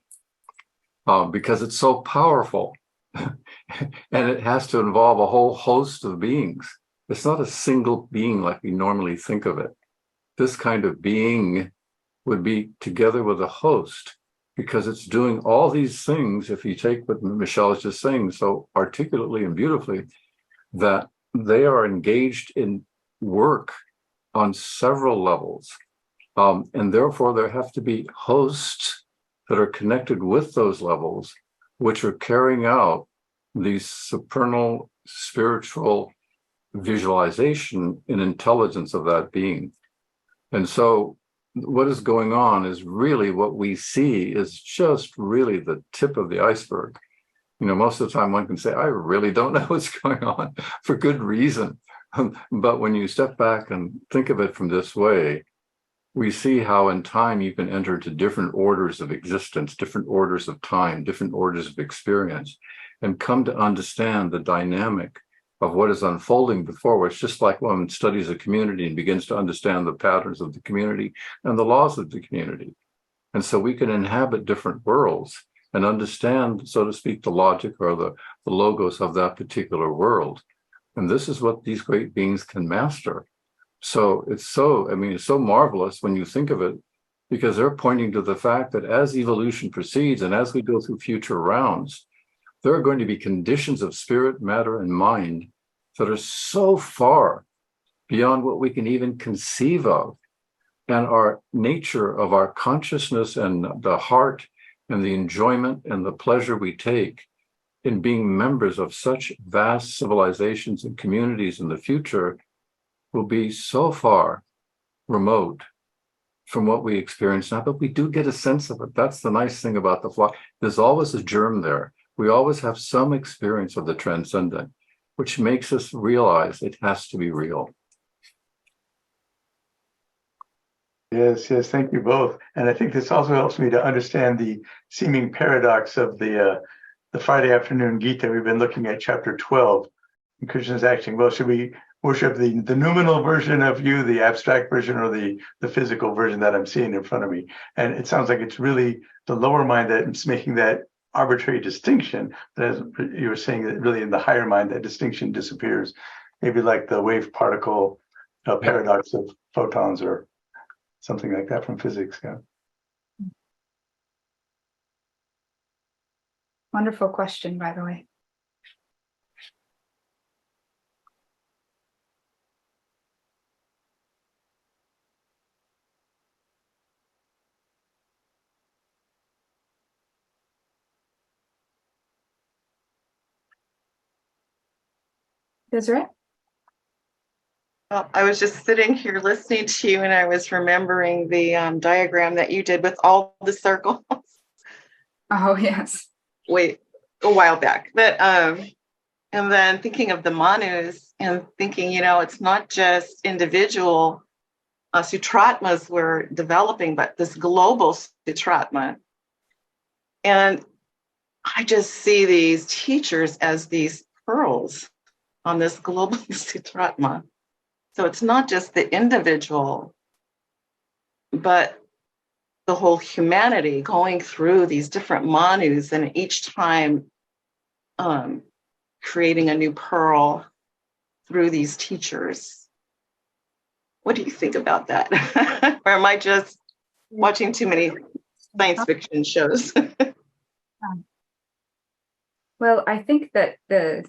because it's so powerful. And it has to involve a whole host of beings. It's not a single being like we normally think of it. This kind of being would be together with a host, because it's doing all these things. If you take what Michelle is just saying so articulately and beautifully, that they are engaged in work on several levels. And therefore, there have to be hosts that are connected with those levels, which are carrying out the supernal spiritual visualization and intelligence of that being. And so what is going on is really what we see is just really the tip of the iceberg. Most of the time one can say, I really don't know what's going on, for good reason. But when you step back and think of it from this way, we see how in time you can enter to different orders of existence, different orders of time, different orders of experience, and come to understand the dynamic of what is unfolding before us, just like one studies a community and begins to understand the patterns of the community and the laws of the community. And so we can inhabit different worlds and understand, so to speak, the logic or the logos of that particular world. And this is what these great beings can master. So it's so marvelous when you think of it, because they're pointing to the fact that as evolution proceeds and as we go through future rounds, there are going to be conditions of spirit, matter, and mind that are so far beyond what we can even conceive of. And our nature of our consciousness and the heart and the enjoyment and the pleasure we take in being members of such vast civilizations and communities in the future will be so far remote from what we experience now, but we do get a sense of it. That's the nice thing about the flock. There's always a germ there. We always have some experience of the transcendent, which makes us realize it has to be real. Yes, thank you both. And I think this also helps me to understand the seeming paradox of the Friday afternoon Gita. We've been looking at chapter 12. And Krishna's asking, well, should we worship the nominal version of you, the abstract version, or the physical version that I'm seeing in front of me? And it sounds like it's really the lower mind that's making that arbitrary distinction. But as you were saying, that really in the higher mind, that distinction disappears. Maybe like the wave particle paradox of photons or something like that from physics. Yeah. Wonderful question, by the way. Desiree? Well, I was just sitting here listening to you, and I was remembering the diagram that you did with all the circles. Oh, yes. Wait, a while back. But and then thinking of the manus and thinking, it's not just individual sutratmas we're developing, but this global sutratma. And I just see these teachers as these pearls on this global sutratma. So it's not just the individual, but the whole humanity going through these different manus, and each time creating a new pearl through these teachers. What do you think about that? Or am I just watching too many science fiction shows? Well, I think that the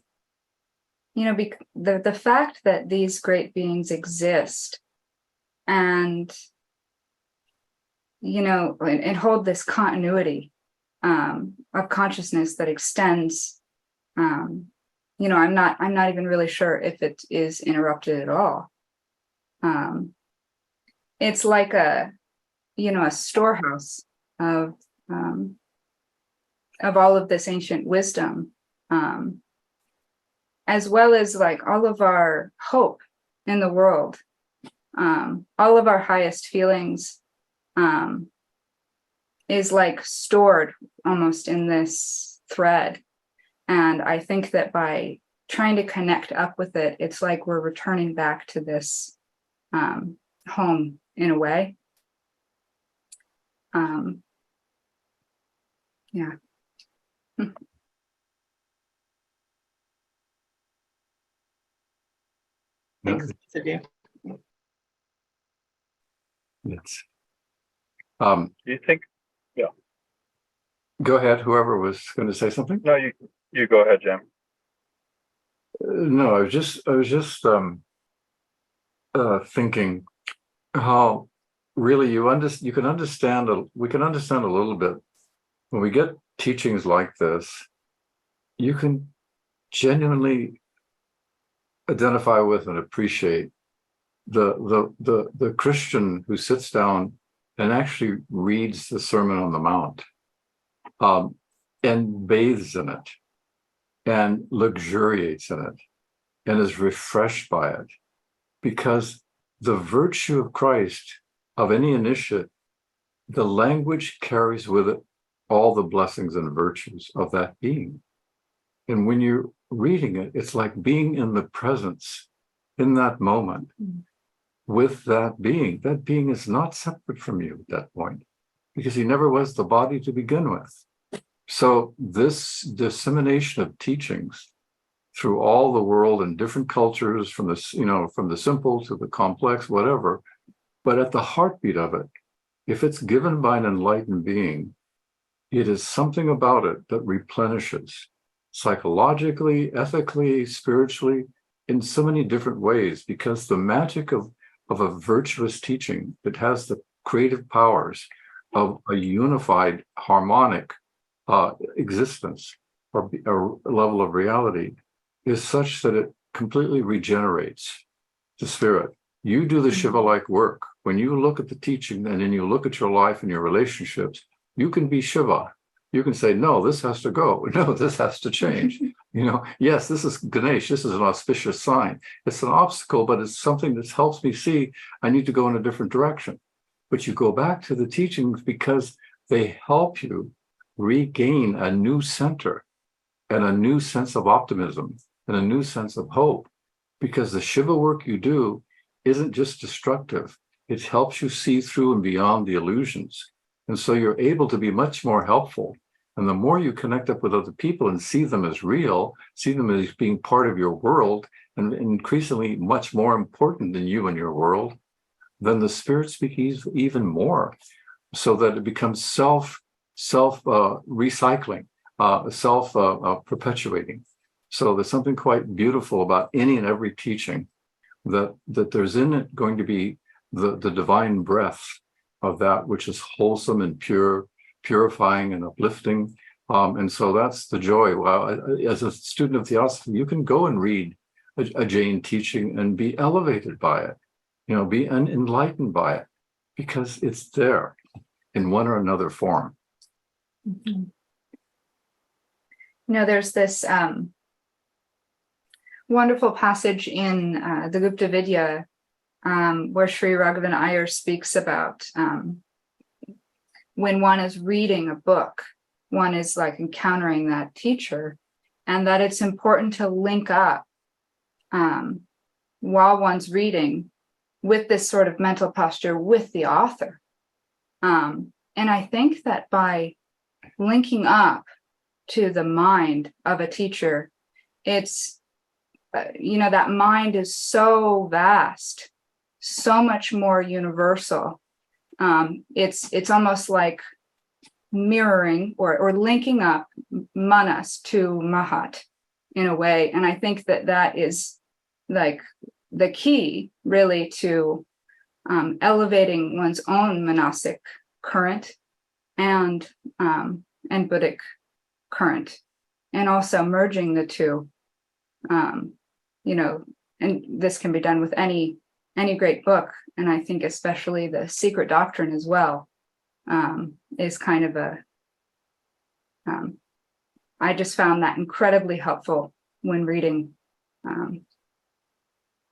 fact that these great beings exist and and hold this continuity of consciousness that extends, I'm not even really sure if it is interrupted at all. It's like a storehouse of all of this ancient wisdom, as well as like all of our hope in the world, all of our highest feelings, is like stored almost in this thread. And I think that by trying to connect up with it, it's like we're returning back to this home in a way. Yeah. Thanks, Sylvia. Yes. Do you think? Go ahead, whoever was going to say something. No, you go ahead, Jim. No, I was just thinking how really we can understand a little bit when we get teachings like this. You can genuinely identify with and appreciate the Christian who sits down and actually reads the Sermon on the Mount, and bathes in it and luxuriates in it and is refreshed by it, because the virtue of Christ, of any initiate, the language carries with it all the blessings and virtues of that being. And when you reading it, it's like being in the presence in that moment with that being. That being is not separate from you at that point because he never was the body to begin with. So this dissemination of teachings through all the world and different cultures, from the simple to the complex, whatever, but at the heartbeat of it, if it's given by an enlightened being, it is something about it that replenishes psychologically, ethically, spiritually, in so many different ways, because the magic of a virtuous teaching that has the creative powers of a unified, harmonic existence or a level of reality is such that it completely regenerates the spirit. You do the Shiva-like work. When you look at the teaching and then you look at your life and your relationships, you can be Shiva. You can say, no, this has to go. No, this has to change. Yes, this is Ganesh. This is an auspicious sign. It's an obstacle, but it's something that helps me see I need to go in a different direction. But you go back to the teachings because they help you regain a new center and a new sense of optimism and a new sense of hope, because the Shiva work you do isn't just destructive. It helps you see through and beyond the illusions. And so you're able to be much more helpful. And the more you connect up with other people and see them as real, see them as being part of your world, and increasingly much more important than you and your world, then the spirits speak even more, so that it becomes self-recycling, self-perpetuating. So there's something quite beautiful about any and every teaching, that there's in it going to be the divine breath of that which is wholesome and pure, purifying and uplifting. And so that's the joy. Well, as a student of Theosophy, you can go and read a Jain teaching and be elevated by it, be enlightened by it, because it's there in one or another form. Mm-hmm. There's this wonderful passage in the Gupta Vidya where Sri Raghavan Iyer speaks about when one is reading a book, one is like encountering that teacher, and that it's important to link up while one's reading with this sort of mental posture with the author. And I think that by linking up to the mind of a teacher, it's, that mind is so vast, so much more universal. It's almost like mirroring or linking up manas to mahat in a way. And I think that is like the key really to elevating one's own manasic current and Buddhic current, and also merging the two. And this can be done with any great book, and I think especially the Secret Doctrine as well is kind of I just found that incredibly helpful when reading.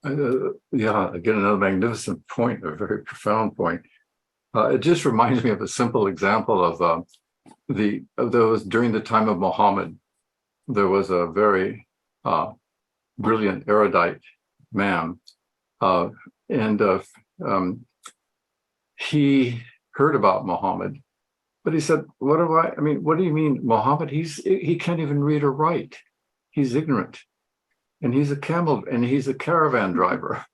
Again, another magnificent point, a very profound point. It just reminds me of a simple example of those during the time of Muhammad. There was a very brilliant, erudite man, and he heard about Muhammad, but he said, what do you mean, Muhammad? He can't even read or write. He's ignorant, and he's a caravan driver.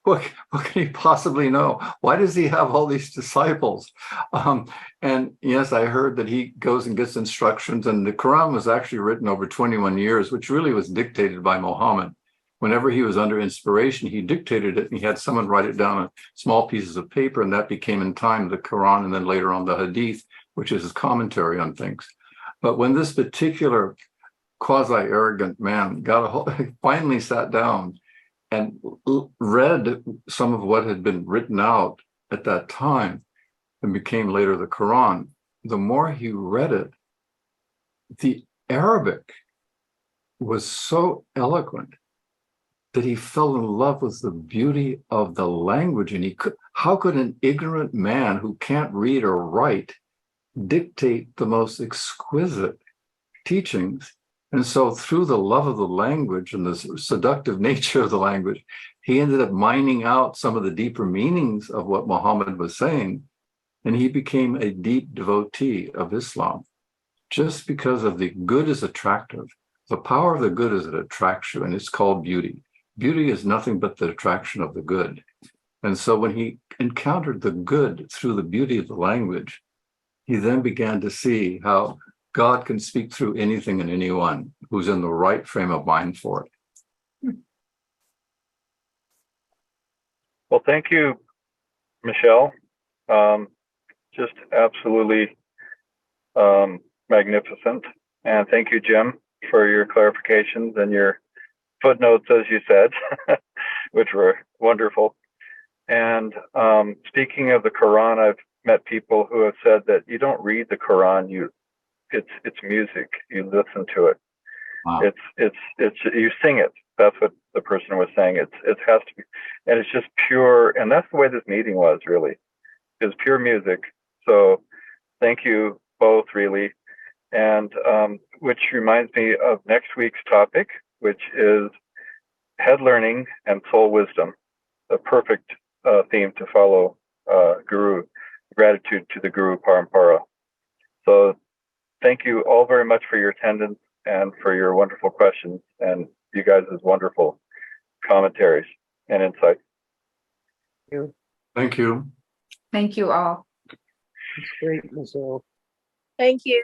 What can he possibly know? Why does he have all these disciples? And yes, I heard that he goes and gets instructions, and the Quran was actually written over 21 years, which really was dictated by Muhammad. Whenever he was under inspiration, he dictated it, and he had someone write it down on small pieces of paper, and that became in time the Quran, and then later on the Hadith, which is his commentary on things. But when this particular quasi-arrogant man finally sat down and read some of what had been written out at that time and became later the Quran, the more he read it, the Arabic was so eloquent that he fell in love with the beauty of the language. And how could an ignorant man who can't read or write dictate the most exquisite teachings And so through the love of the language and the seductive nature of the language, he ended up mining out some of the deeper meanings of what Muhammad was saying. And he became a deep devotee of Islam just because of the good is attractive. The power of the good is it attracts you, and it's called beauty. Beauty is nothing but the attraction of the good. And so when he encountered the good through the beauty of the language, he then began to see how God can speak through anything and anyone who's in the right frame of mind for it. Well, thank you, Michelle. Just absolutely magnificent. And thank you, Jim, for your clarifications and your footnotes, as you said, which were wonderful. And speaking of the Quran, I've met people who have said that you don't read the Quran, it's music. You listen to it. Wow. It's you sing it. That's what the person was saying. It has to be, and it's just pure. And that's the way this meeting was really, is pure music. So thank you both, really. And which reminds me of next week's topic, which is head learning and soul wisdom, the perfect theme to follow Guru, gratitude to the Guruparampara. So thank you all very much for your attendance and for your wonderful questions and you guys' wonderful commentaries and insights. Thank you. Thank you all. It's great, Michelle. Thank you.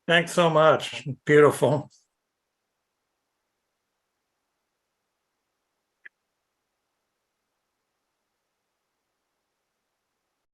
Thanks so much. Beautiful.